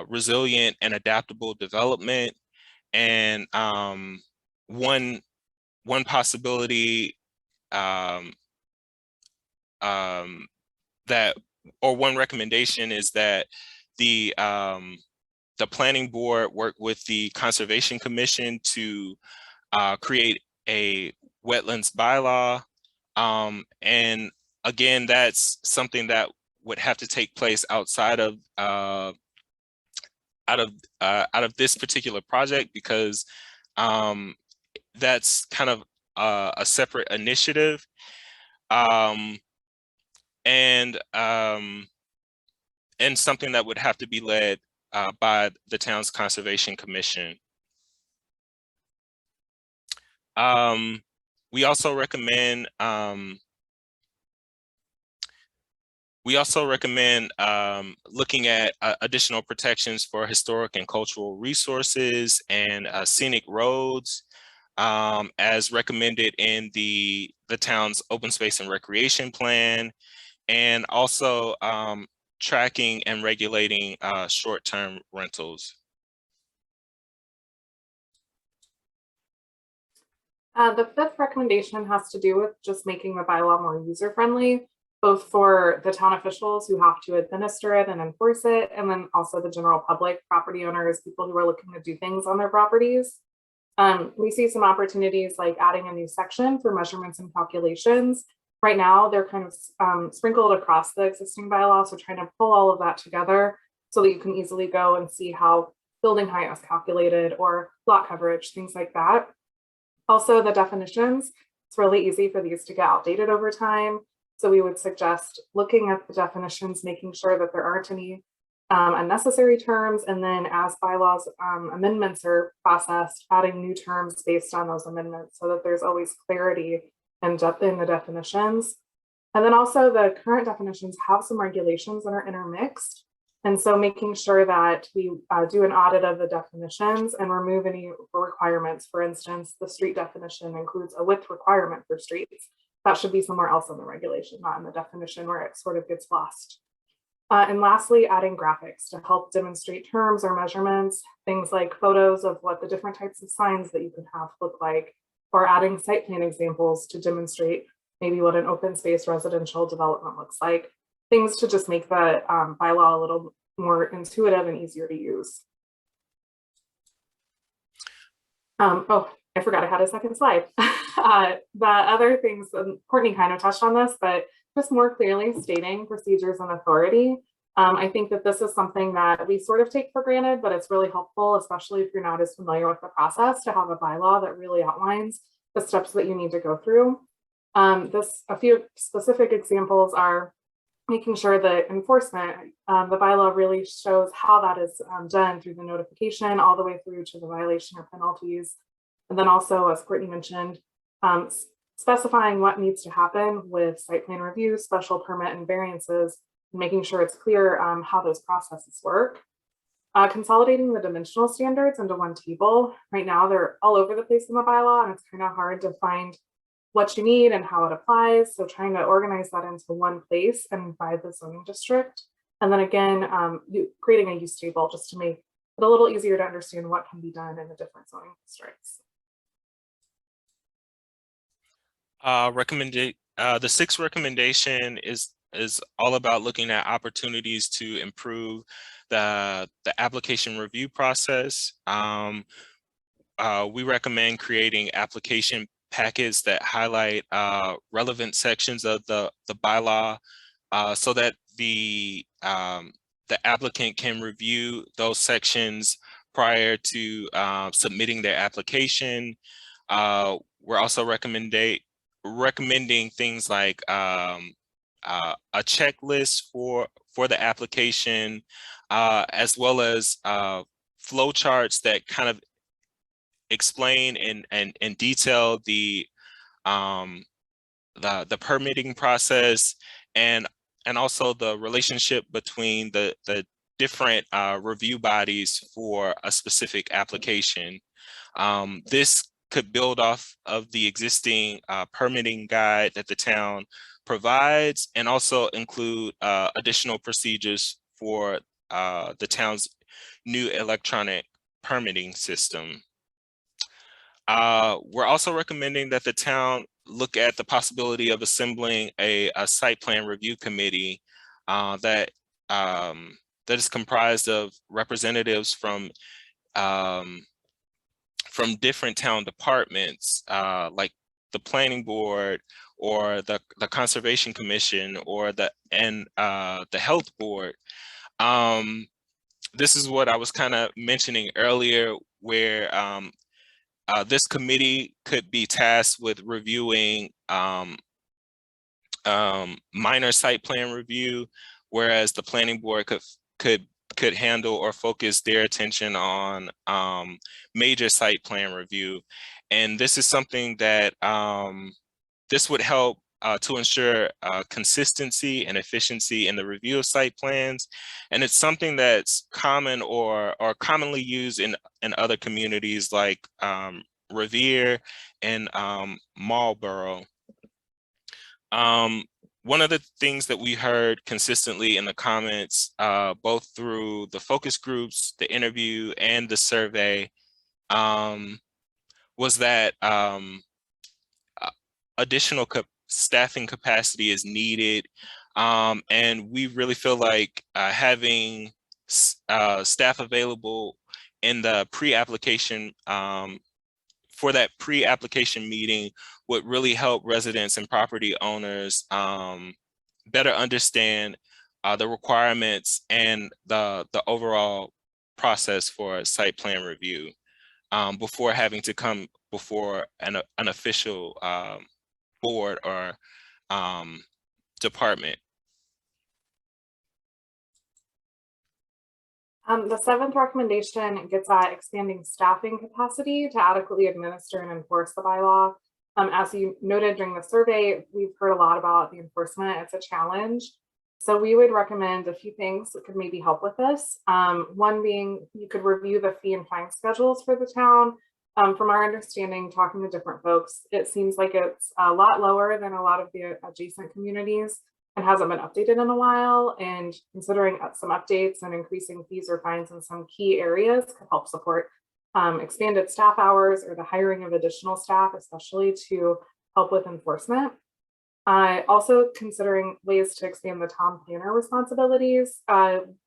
resilient and adaptable development. And one possibility one recommendation is that the planning board work with the Conservation Commission to create a wetlands bylaw. And again, that's something that would have to take place outside of this particular project, because that's kind of a separate initiative. And something that would have to be led by the town's Conservation Commission. We also recommend looking at additional protections for historic and cultural resources and scenic roads, as recommended in the town's open space and recreation plan, and also tracking and regulating short-term rentals. The fifth recommendation has to do with just making the bylaw more user-friendly, both for the town officials who have to administer it and enforce it, and then also the general public, property owners, people who are looking to do things on their properties. We see some opportunities like adding a new section for measurements and calculations. Right now, they're kind of sprinkled across the existing bylaw, so trying to pull all of that together so that you can easily go and see how building height is calculated or lot coverage, things like that. Also, the definitions, it's really easy for these to get outdated over time. So we would suggest looking at the definitions, making sure that there aren't any unnecessary terms, and then as bylaws amendments are processed, adding new terms based on those amendments so that there's always clarity and depth in the definitions. And then also the current definitions have some regulations that are intermixed. And so making sure that we do an audit of the definitions and remove any requirements. For instance, the street definition includes a width requirement for streets. That should be somewhere else in the regulation, not in the definition where it sort of gets lost. And lastly, adding graphics to help demonstrate terms or measurements, things like photos of what the different types of signs that you can have look like, or adding site plan examples to demonstrate maybe what an open space residential development looks like, things to just make the bylaw a little more intuitive and easier to use. Oh, I forgot I had a second slide. The other things, Courtney kind of touched on this, but just more clearly stating procedures and authority. I think that this is something that we sort of take for granted, but it's really helpful, especially if you're not as familiar with the process, to have a bylaw that really outlines the steps that you need to go through. A few specific examples are making sure that enforcement, the bylaw really shows how that is done through the notification all the way through to the violation or penalties. And then also, as Courtney mentioned, specifying what needs to happen with site plan review, special permit and variances, and making sure it's clear how those processes work. Consolidating the dimensional standards into one table. Right now, they're all over the place in the bylaw, and it's kind of hard to find what you need and how it applies. So trying to organize that into one place and by the zoning district. And then again, creating a use table just to make it a little easier to understand what can be done in the different zoning districts. The sixth recommendation is all about looking at opportunities to improve the application review process. We recommend creating application packets that highlight relevant sections of the bylaw so that the applicant can review those sections prior to submitting their application. We're also recommending things like a checklist for the application, as well as flow charts that kind of explain and detail the permitting process and also the relationship between the different review bodies for a specific application. This could build off of the existing permitting guide that the town provides and also include additional procedures for the town's new electronic permitting system. We're also recommending that the town look at the possibility of assembling a site plan review committee that is comprised of representatives from different town departments, like the planning board or the conservation commission or the health board. This is what I was kind of mentioning earlier, where this committee could be tasked with reviewing minor site plan review, whereas the planning board could handle or focus their attention on major site plan review. And this is something that this would help to ensure consistency and efficiency in the review of site plans. And it's something that's common or commonly used in other communities like Revere and Marlborough. One of the things that we heard consistently in the comments, both through the focus groups, the interview, and the survey, was that additional staffing capacity is needed. And we really feel like having staff available in the pre-application, for that pre-application meeting would really help residents and property owners better understand the requirements and the overall process for site plan review before having to come before an official board or department. The seventh recommendation gets at expanding staffing capacity to adequately administer and enforce the bylaw. As you noted during the survey, we've heard a lot about the enforcement. It's a challenge. So we would recommend a few things that could maybe help with this. One being you could review the fee and fine schedules for the town. From our understanding, talking to different folks, it seems like it's a lot lower than a lot of the adjacent communities and hasn't been updated in a while. And considering some updates and increasing fees or fines in some key areas could help support expanded staff hours or the hiring of additional staff, especially to help with enforcement. Also considering ways to expand the town planner responsibilities.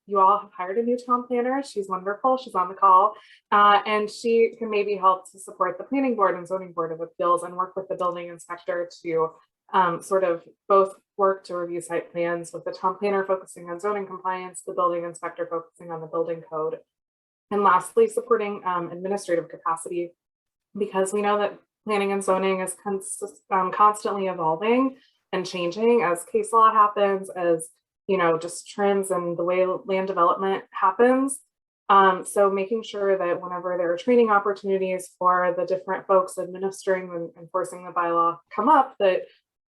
You all have hired a new town planner. She's wonderful. She's on the call. And she can maybe help to support the planning board and zoning board of appeals and work with the building inspector to sort of both work to review site plans, with the town planner focusing on zoning compliance, the building inspector focusing on the building code. And lastly, supporting administrative capacity, because we know that planning and zoning is constantly evolving and changing as case law happens, as just trends and the way land development happens. So making sure that whenever there are training opportunities for the different folks administering and enforcing the bylaw come up, that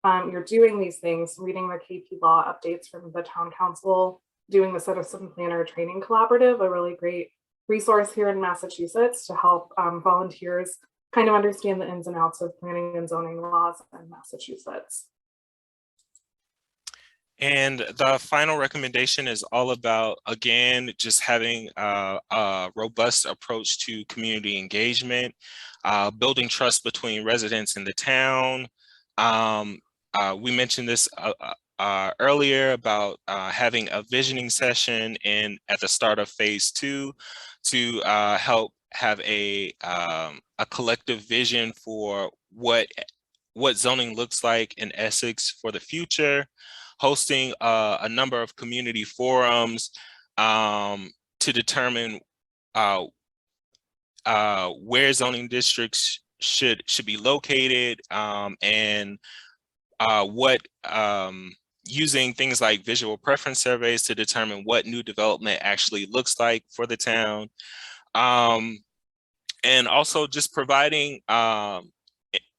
you're doing these things, reading the KP law updates from the town council, doing the citizen planner training collaborative, a really great resource here in Massachusetts to help volunteers kind of understand the ins and outs of planning and zoning laws in Massachusetts. And the final recommendation is all about, again, just having a robust approach to community engagement, building trust between residents and the town. We mentioned this earlier about having a visioning session at the start of phase 2 to help have a collective vision for what zoning looks like in Essex for the future. Hosting a number of community forums to determine where zoning districts should be located, and what using things like visual preference surveys to determine what new development actually looks like for the town, and also just providing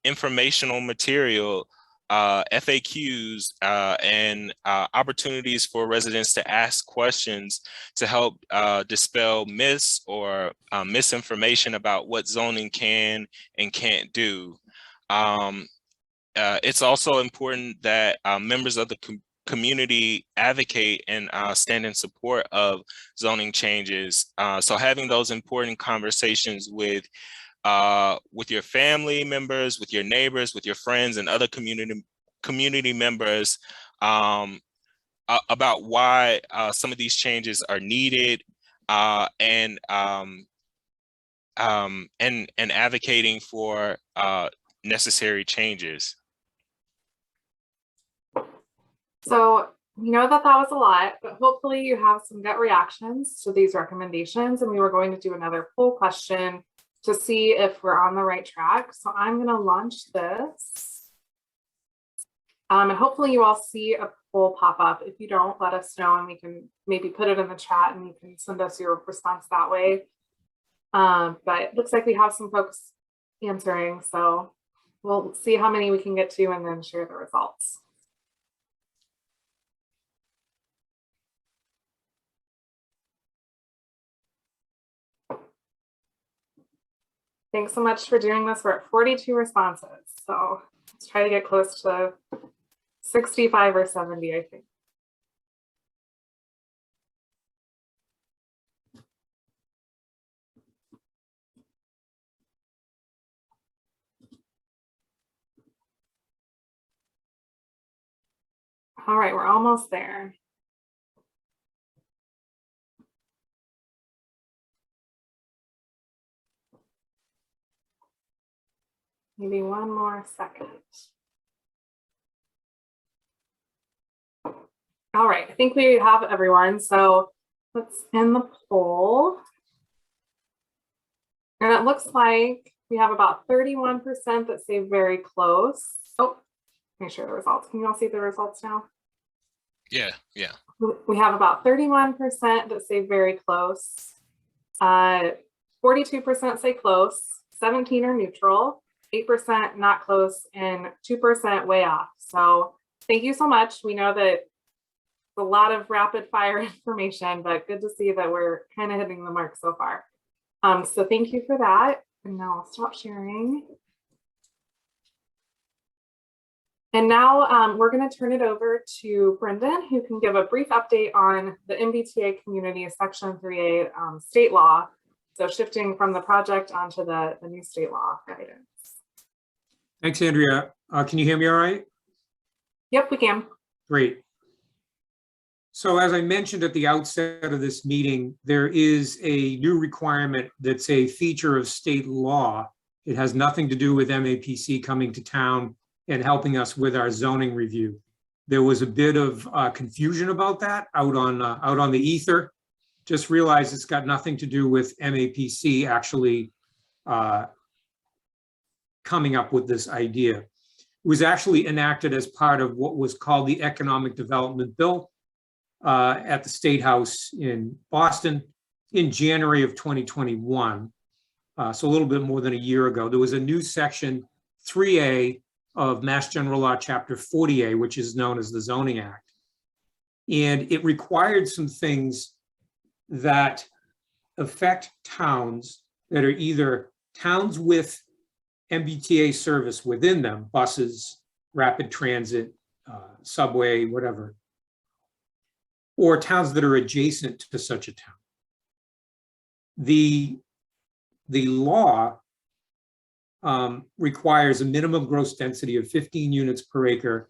informational material, FAQs, and opportunities for residents to ask questions to help dispel myths or misinformation about what zoning can and can't do. It's also important that members of the community advocate and stand in support of zoning changes. So having those important conversations with your family members, with your neighbors, with your friends and other community members about why some of these changes are needed, and advocating for necessary changes. So we know that was a lot, but hopefully you have some gut reactions to these recommendations, and we were going to do another poll question to see if we're on the right track. So I'm going to launch this. And hopefully you all see a poll pop up. If you don't, let us know and we can maybe put it in the chat and you can send us your response that way. But it looks like we have some folks answering. So we'll see how many we can get to and then share the results. Thanks so much for doing this. We're at 42 responses. So let's try to get close to 65 or 70, I think. All right, we're almost there. Maybe one more second. All right, I think we have everyone. So let's end the poll. And it looks like we have about 31% that say very close. Oh, make sure the results. Can you all see the results now? Yeah. We have about 31% that say very close. 42% say close, 17 are neutral, 8% not close, and 2% way off. So thank you so much. We know that it's a lot of rapid fire information, but good to see that we're kind of hitting the mark so far. So thank you for that. And now I'll stop sharing. And now we're going to turn it over to Brendan, who can give a brief update on the Mbta community section 3A state law. So shifting from the project onto the new state law guidance. Thanks, Andrea. Can you hear me all right? Yep, we can. Great. So as I mentioned at the outset of this meeting, there is a new requirement that's a feature of state law. It has nothing to do with MAPC coming to town and helping us with our zoning review. There was a bit of confusion about that out on the ether. Just realize it's got nothing to do with MAPC actually coming up with this idea. It was actually enacted as part of what was called the Economic Development Bill. at the State House in Boston in January of 2021. So a little bit more than a year ago. There was a new section 3A of Mass General Law, Chapter 40A, which is known as the Zoning Act. And it required some things that affect towns that are either towns with MBTA service within them, buses, rapid transit, subway, whatever, or towns that are adjacent to such a town. The law requires a minimum gross density of 15 units per acre,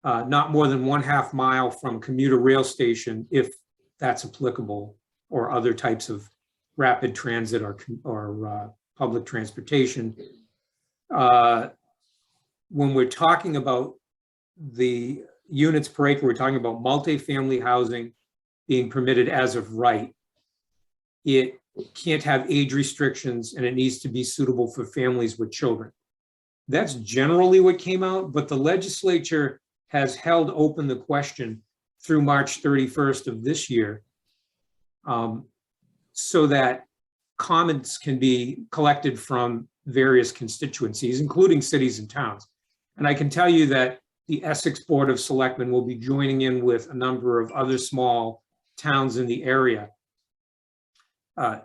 not more than 1/2 mile from a commuter rail station, if that's applicable, or other types of rapid transit or public transportation. When we're talking about the units per acre, we're talking about multifamily housing being permitted as of right. It can't have age restrictions, and it needs to be suitable for families with children. That's generally what came out, but the legislature has held open the question through March 31st of this year, so that comments can be collected from various constituencies, including cities and towns. And I can tell you that the Essex Board of Selectmen will be joining in with a number of other small towns in the area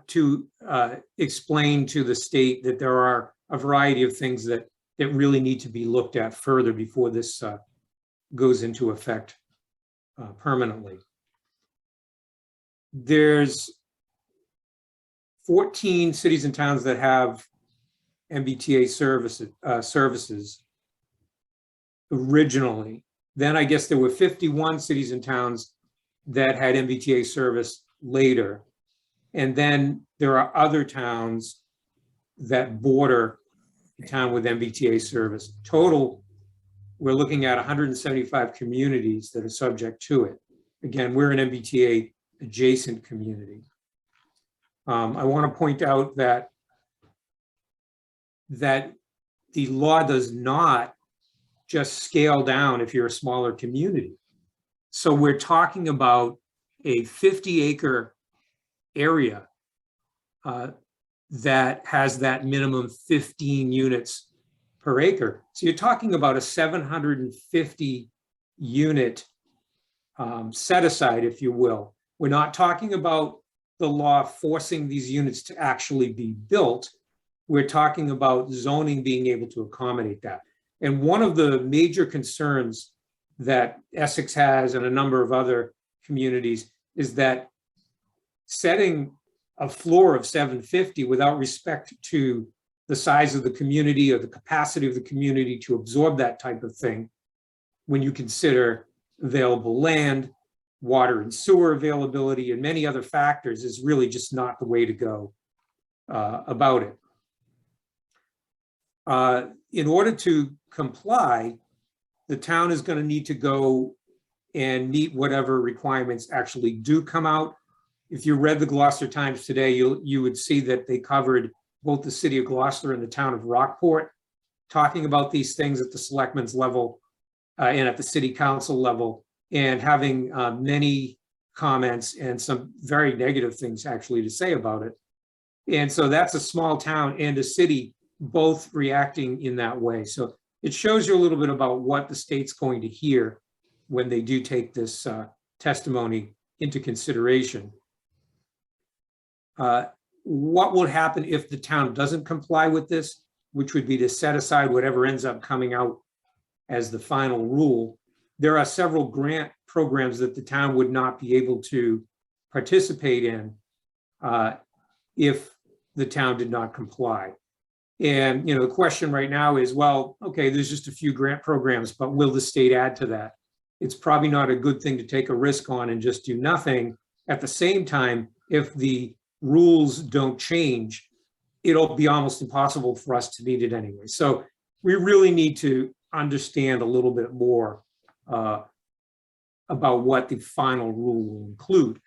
to explain to the state that there are a variety of things that really need to be looked at further before this goes into effect permanently. There's 14 cities and towns that have MBTA services originally. Then I guess there were 51 cities and towns that had MBTA service later. And then there are other towns that border the town with MBTA service. Total, we're looking at 175 communities that are subject to it. Again, we're an MBTA adjacent community. I want to point out that the law does not just scale down if you're a smaller community. So we're talking about a 50-acre area that has that minimum 15 units per acre. So you're talking about a 750 unit set aside, if you will. We're not talking about the law forcing these units to actually be built. We're talking about zoning being able to accommodate that. And one of the major concerns that Essex has and a number of other communities is that setting a floor of 750 without respect to the size of the community or the capacity of the community to absorb that type of thing, when you consider available land, water and sewer availability, and many other factors, is really just not the way to go about it. In order to comply, the town is going to need to go and meet whatever requirements actually do come out. If you read the Gloucester Times today, you would see that they covered both the city of Gloucester and the town of Rockport, talking about these things at the selectmen's level and at the city council level, and having many comments and some very negative things actually to say about it. And so that's a small town and a city both reacting in that way. So it shows you a little bit about what the state's going to hear when they do take this testimony into consideration. What will happen if the town doesn't comply with this, which would be to set aside whatever ends up coming out as the final rule? There are several grant programs that the town would not be able to participate in if the town did not comply. And, the question right now is, well, okay, there's just a few grant programs, but will the state add to that? It's probably not a good thing to take a risk on and just do nothing. At the same time, if the rules don't change, it'll be almost impossible for us to meet it anyway. So we really need to understand a little bit more about what the final rule will include.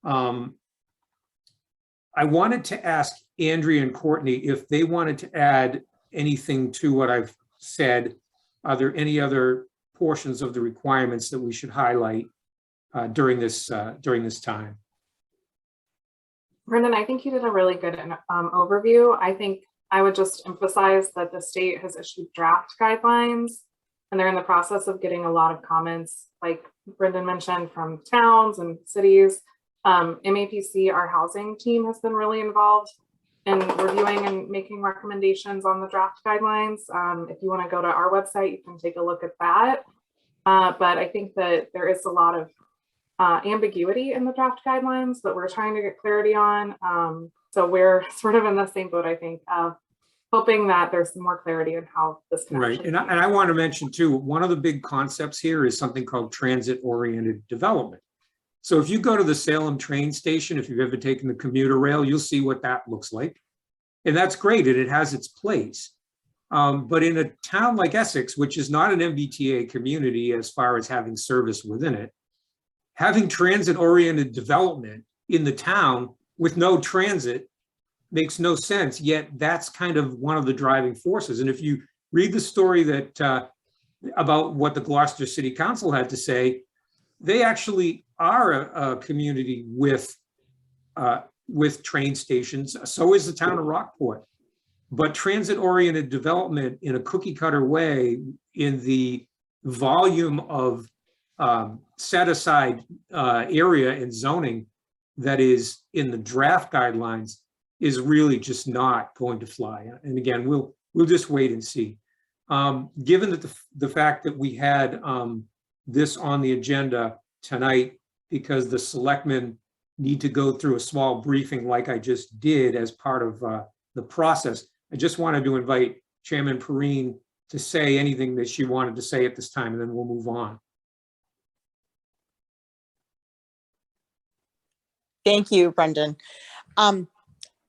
I wanted to ask Andrea and Courtney if they wanted to add anything to what I've said. Are there any other portions of the requirements that we should highlight during this time. Brendan, I think you did a really good overview. I think I would just emphasize that the state has issued draft guidelines, and they're in the process of getting a lot of comments, like Brendan mentioned, from towns and cities. MAPC, our housing team, has been really involved in reviewing and making recommendations on the draft guidelines. If you want to go to our website, you can take a look at that. But I think that there is a lot of ambiguity in the draft guidelines that we're trying to get clarity on. So we're sort of in the same boat, I think, hoping that there's some more clarity on how this can Right, actually and I want to mention too, one of the big concepts here is something called transit-oriented development. So if you go to the Salem train station, if you've ever taken the commuter rail, you'll see what that looks like. And that's great, and it has its place. But in a town like Essex, which is not an MBTA community as far as having service within it, having transit-oriented development in the town with no transit makes no sense, yet that's kind of one of the driving forces. And if you read the story that about what the Gloucester City Council had to say, they actually are a community with train stations. So is the town of Rockport. But transit-oriented development in a cookie-cutter way, in the volume of set-aside area and zoning that is in the draft guidelines, is really just not going to fly. And again, we'll just wait and see. Given that the fact that we had this on the agenda tonight because the selectmen need to go through a small briefing like I just did as part of the process, I just wanted to invite Chairman Perrine to say anything that she wanted to say at this time, and then we'll move on. Thank you, Brendan.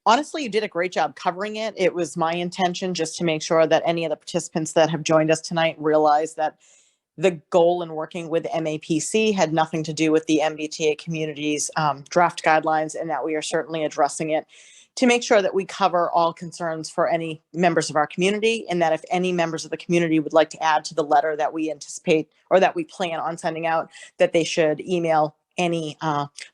Honestly, you did a great job covering it. It was my intention just to make sure that any of the participants that have joined us tonight realize that the goal in working with MAPC had nothing to do with the MBTA community's draft guidelines, and that we are certainly addressing it to make sure that we cover all concerns for any members of our community, and that if any members of the community would like to add to the letter that we anticipate or that we plan on sending out, that they should email any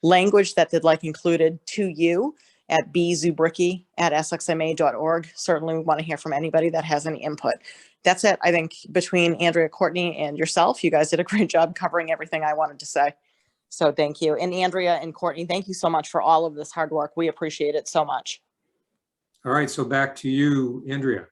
language that they'd like included to you at bzubricki@essexma.org. Certainly we want to hear from anybody that has any input. That's it. I think between Andrea, Courtney, and yourself, you guys did a great job covering everything I wanted to say. So thank you. And Andrea and Courtney, thank you so much for all of this hard work. We appreciate it so much. All right, so back to you, Andrea.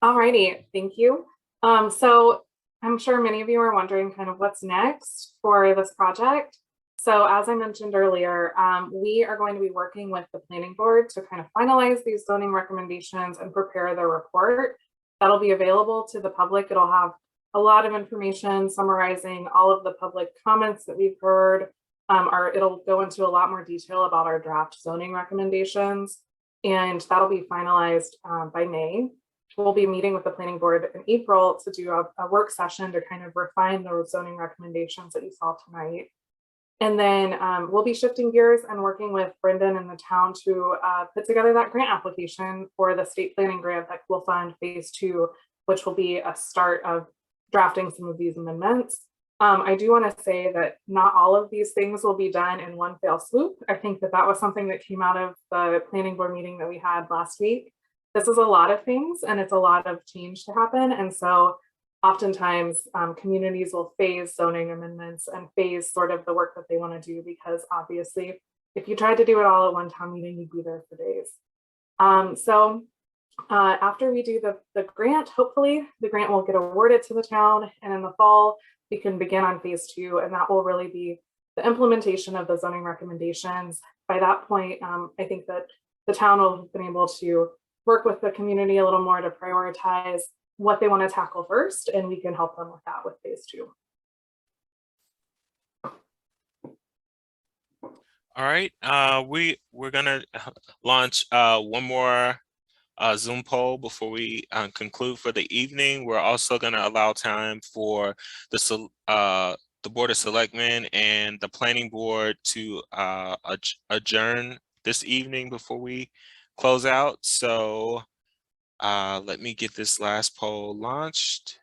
All righty, thank you. So I'm sure many of you are wondering kind of what's next for this project. So as I mentioned earlier, we are going to be working with the planning board to kind of finalize these zoning recommendations and prepare the report. That'll be available to the public. It'll have a lot of information summarizing all of the public comments that we've heard. It'll go into a lot more detail about our draft zoning recommendations, and that'll be finalized by May. We'll be meeting with the planning board in April to do a work session to kind of refine the zoning recommendations that you saw tonight. And then we'll be shifting gears and working with Brendan and the town to put together that grant application for the state planning grant that will fund phase 2, which will be a start of drafting some of these amendments. I do want to say that not all of these things will be done in one fell swoop. I think that was something that came out of the planning board meeting that we had last week. This is a lot of things, and it's a lot of change to happen. And so oftentimes communities will phase zoning amendments and phase sort of the work that they want to do, because obviously if you tried to do it all at one town meeting, you'd be there for days. After we do the grant, hopefully the grant will get awarded to the town, and in the fall we can begin on phase 2, and that will really be the implementation of the zoning recommendations. By that point, I think that the town will have been able to work with the community a little more to prioritize what they want to tackle first, and we can help them with that with phase 2. All right, we're gonna launch one more Zoom poll before we conclude for the evening. We're also gonna allow time for the Board of Selectmen and the Planning Board to adjourn this evening before we close out. So let me get this last poll launched.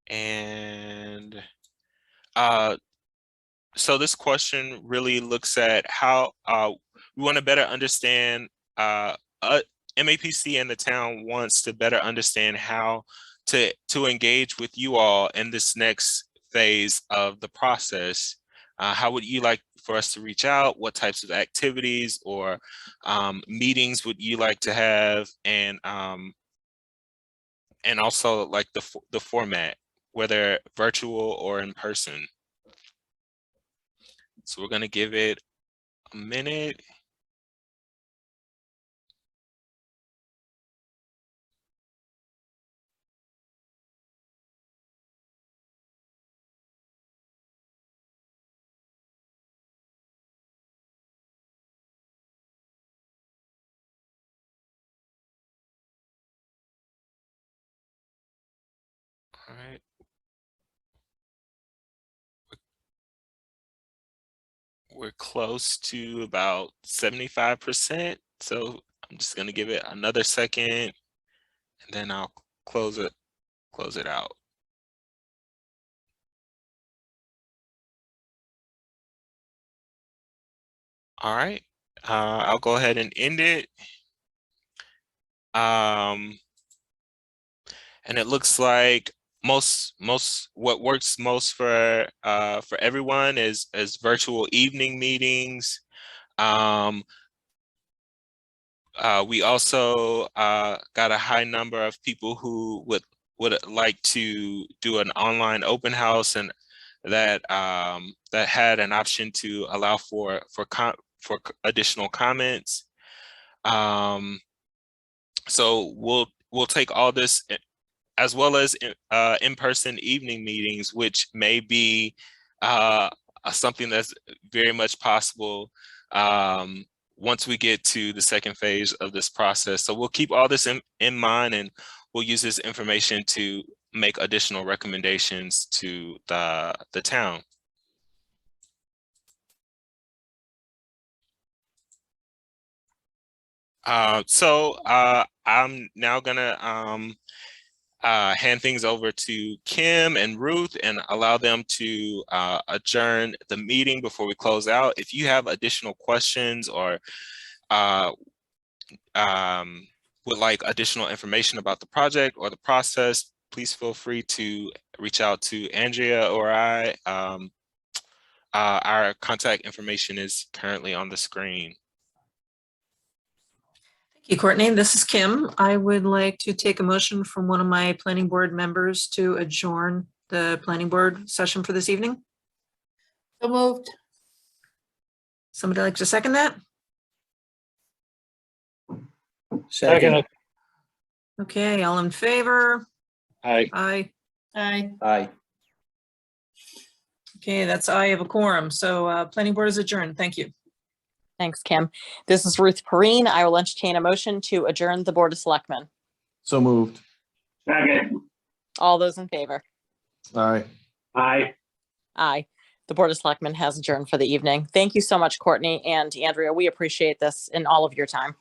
And so this question really looks at how we want to better understand, MAPC and the town wants to better understand how to engage with you all in this next phase of the process. How would you like for us to reach out? What types of activities or meetings would you like to have? And also like the format, whether virtual or in person. So we're going to give it a minute. All right. We're close to about 75%. So I'm just going to give it another second and then I'll close it out. All right. I'll go ahead and end it. And it looks like what works most for everyone is virtual evening meetings. We also got a high number of people who would like to do an online open house, and that that had an option to allow for additional comments. So we'll take all this, as well as in-person evening meetings, which may be something that's very much possible once we get to the second phase of this process. So we'll keep all this in mind, and we'll use this information to make additional recommendations to the town. So I'm now gonna hand things over to Kim and Ruth and allow them to adjourn the meeting before we close out. If you have additional questions or would like additional information about the project or the process, please feel free to reach out to Andrea or I. Our contact information is currently on the screen. Thank you, Courtney. This is Kim. I would like to take a motion from one of my planning board members to adjourn the planning board session for this evening. So moved. Somebody like to second that? Second. Okay, all in favor? Aye. Aye. Aye. Aye. Okay, that's aye of a quorum. So planning board is adjourned. Thank you. Thanks, Kim. This is Ruth Perrine. I will entertain a motion to adjourn the Board of Selectmen. So moved. Second. All those in favor? Aye. Aye. Aye. The Board of Selectmen has adjourned for the evening. Thank you so much, Courtney and Andrea. We appreciate this and all of your time.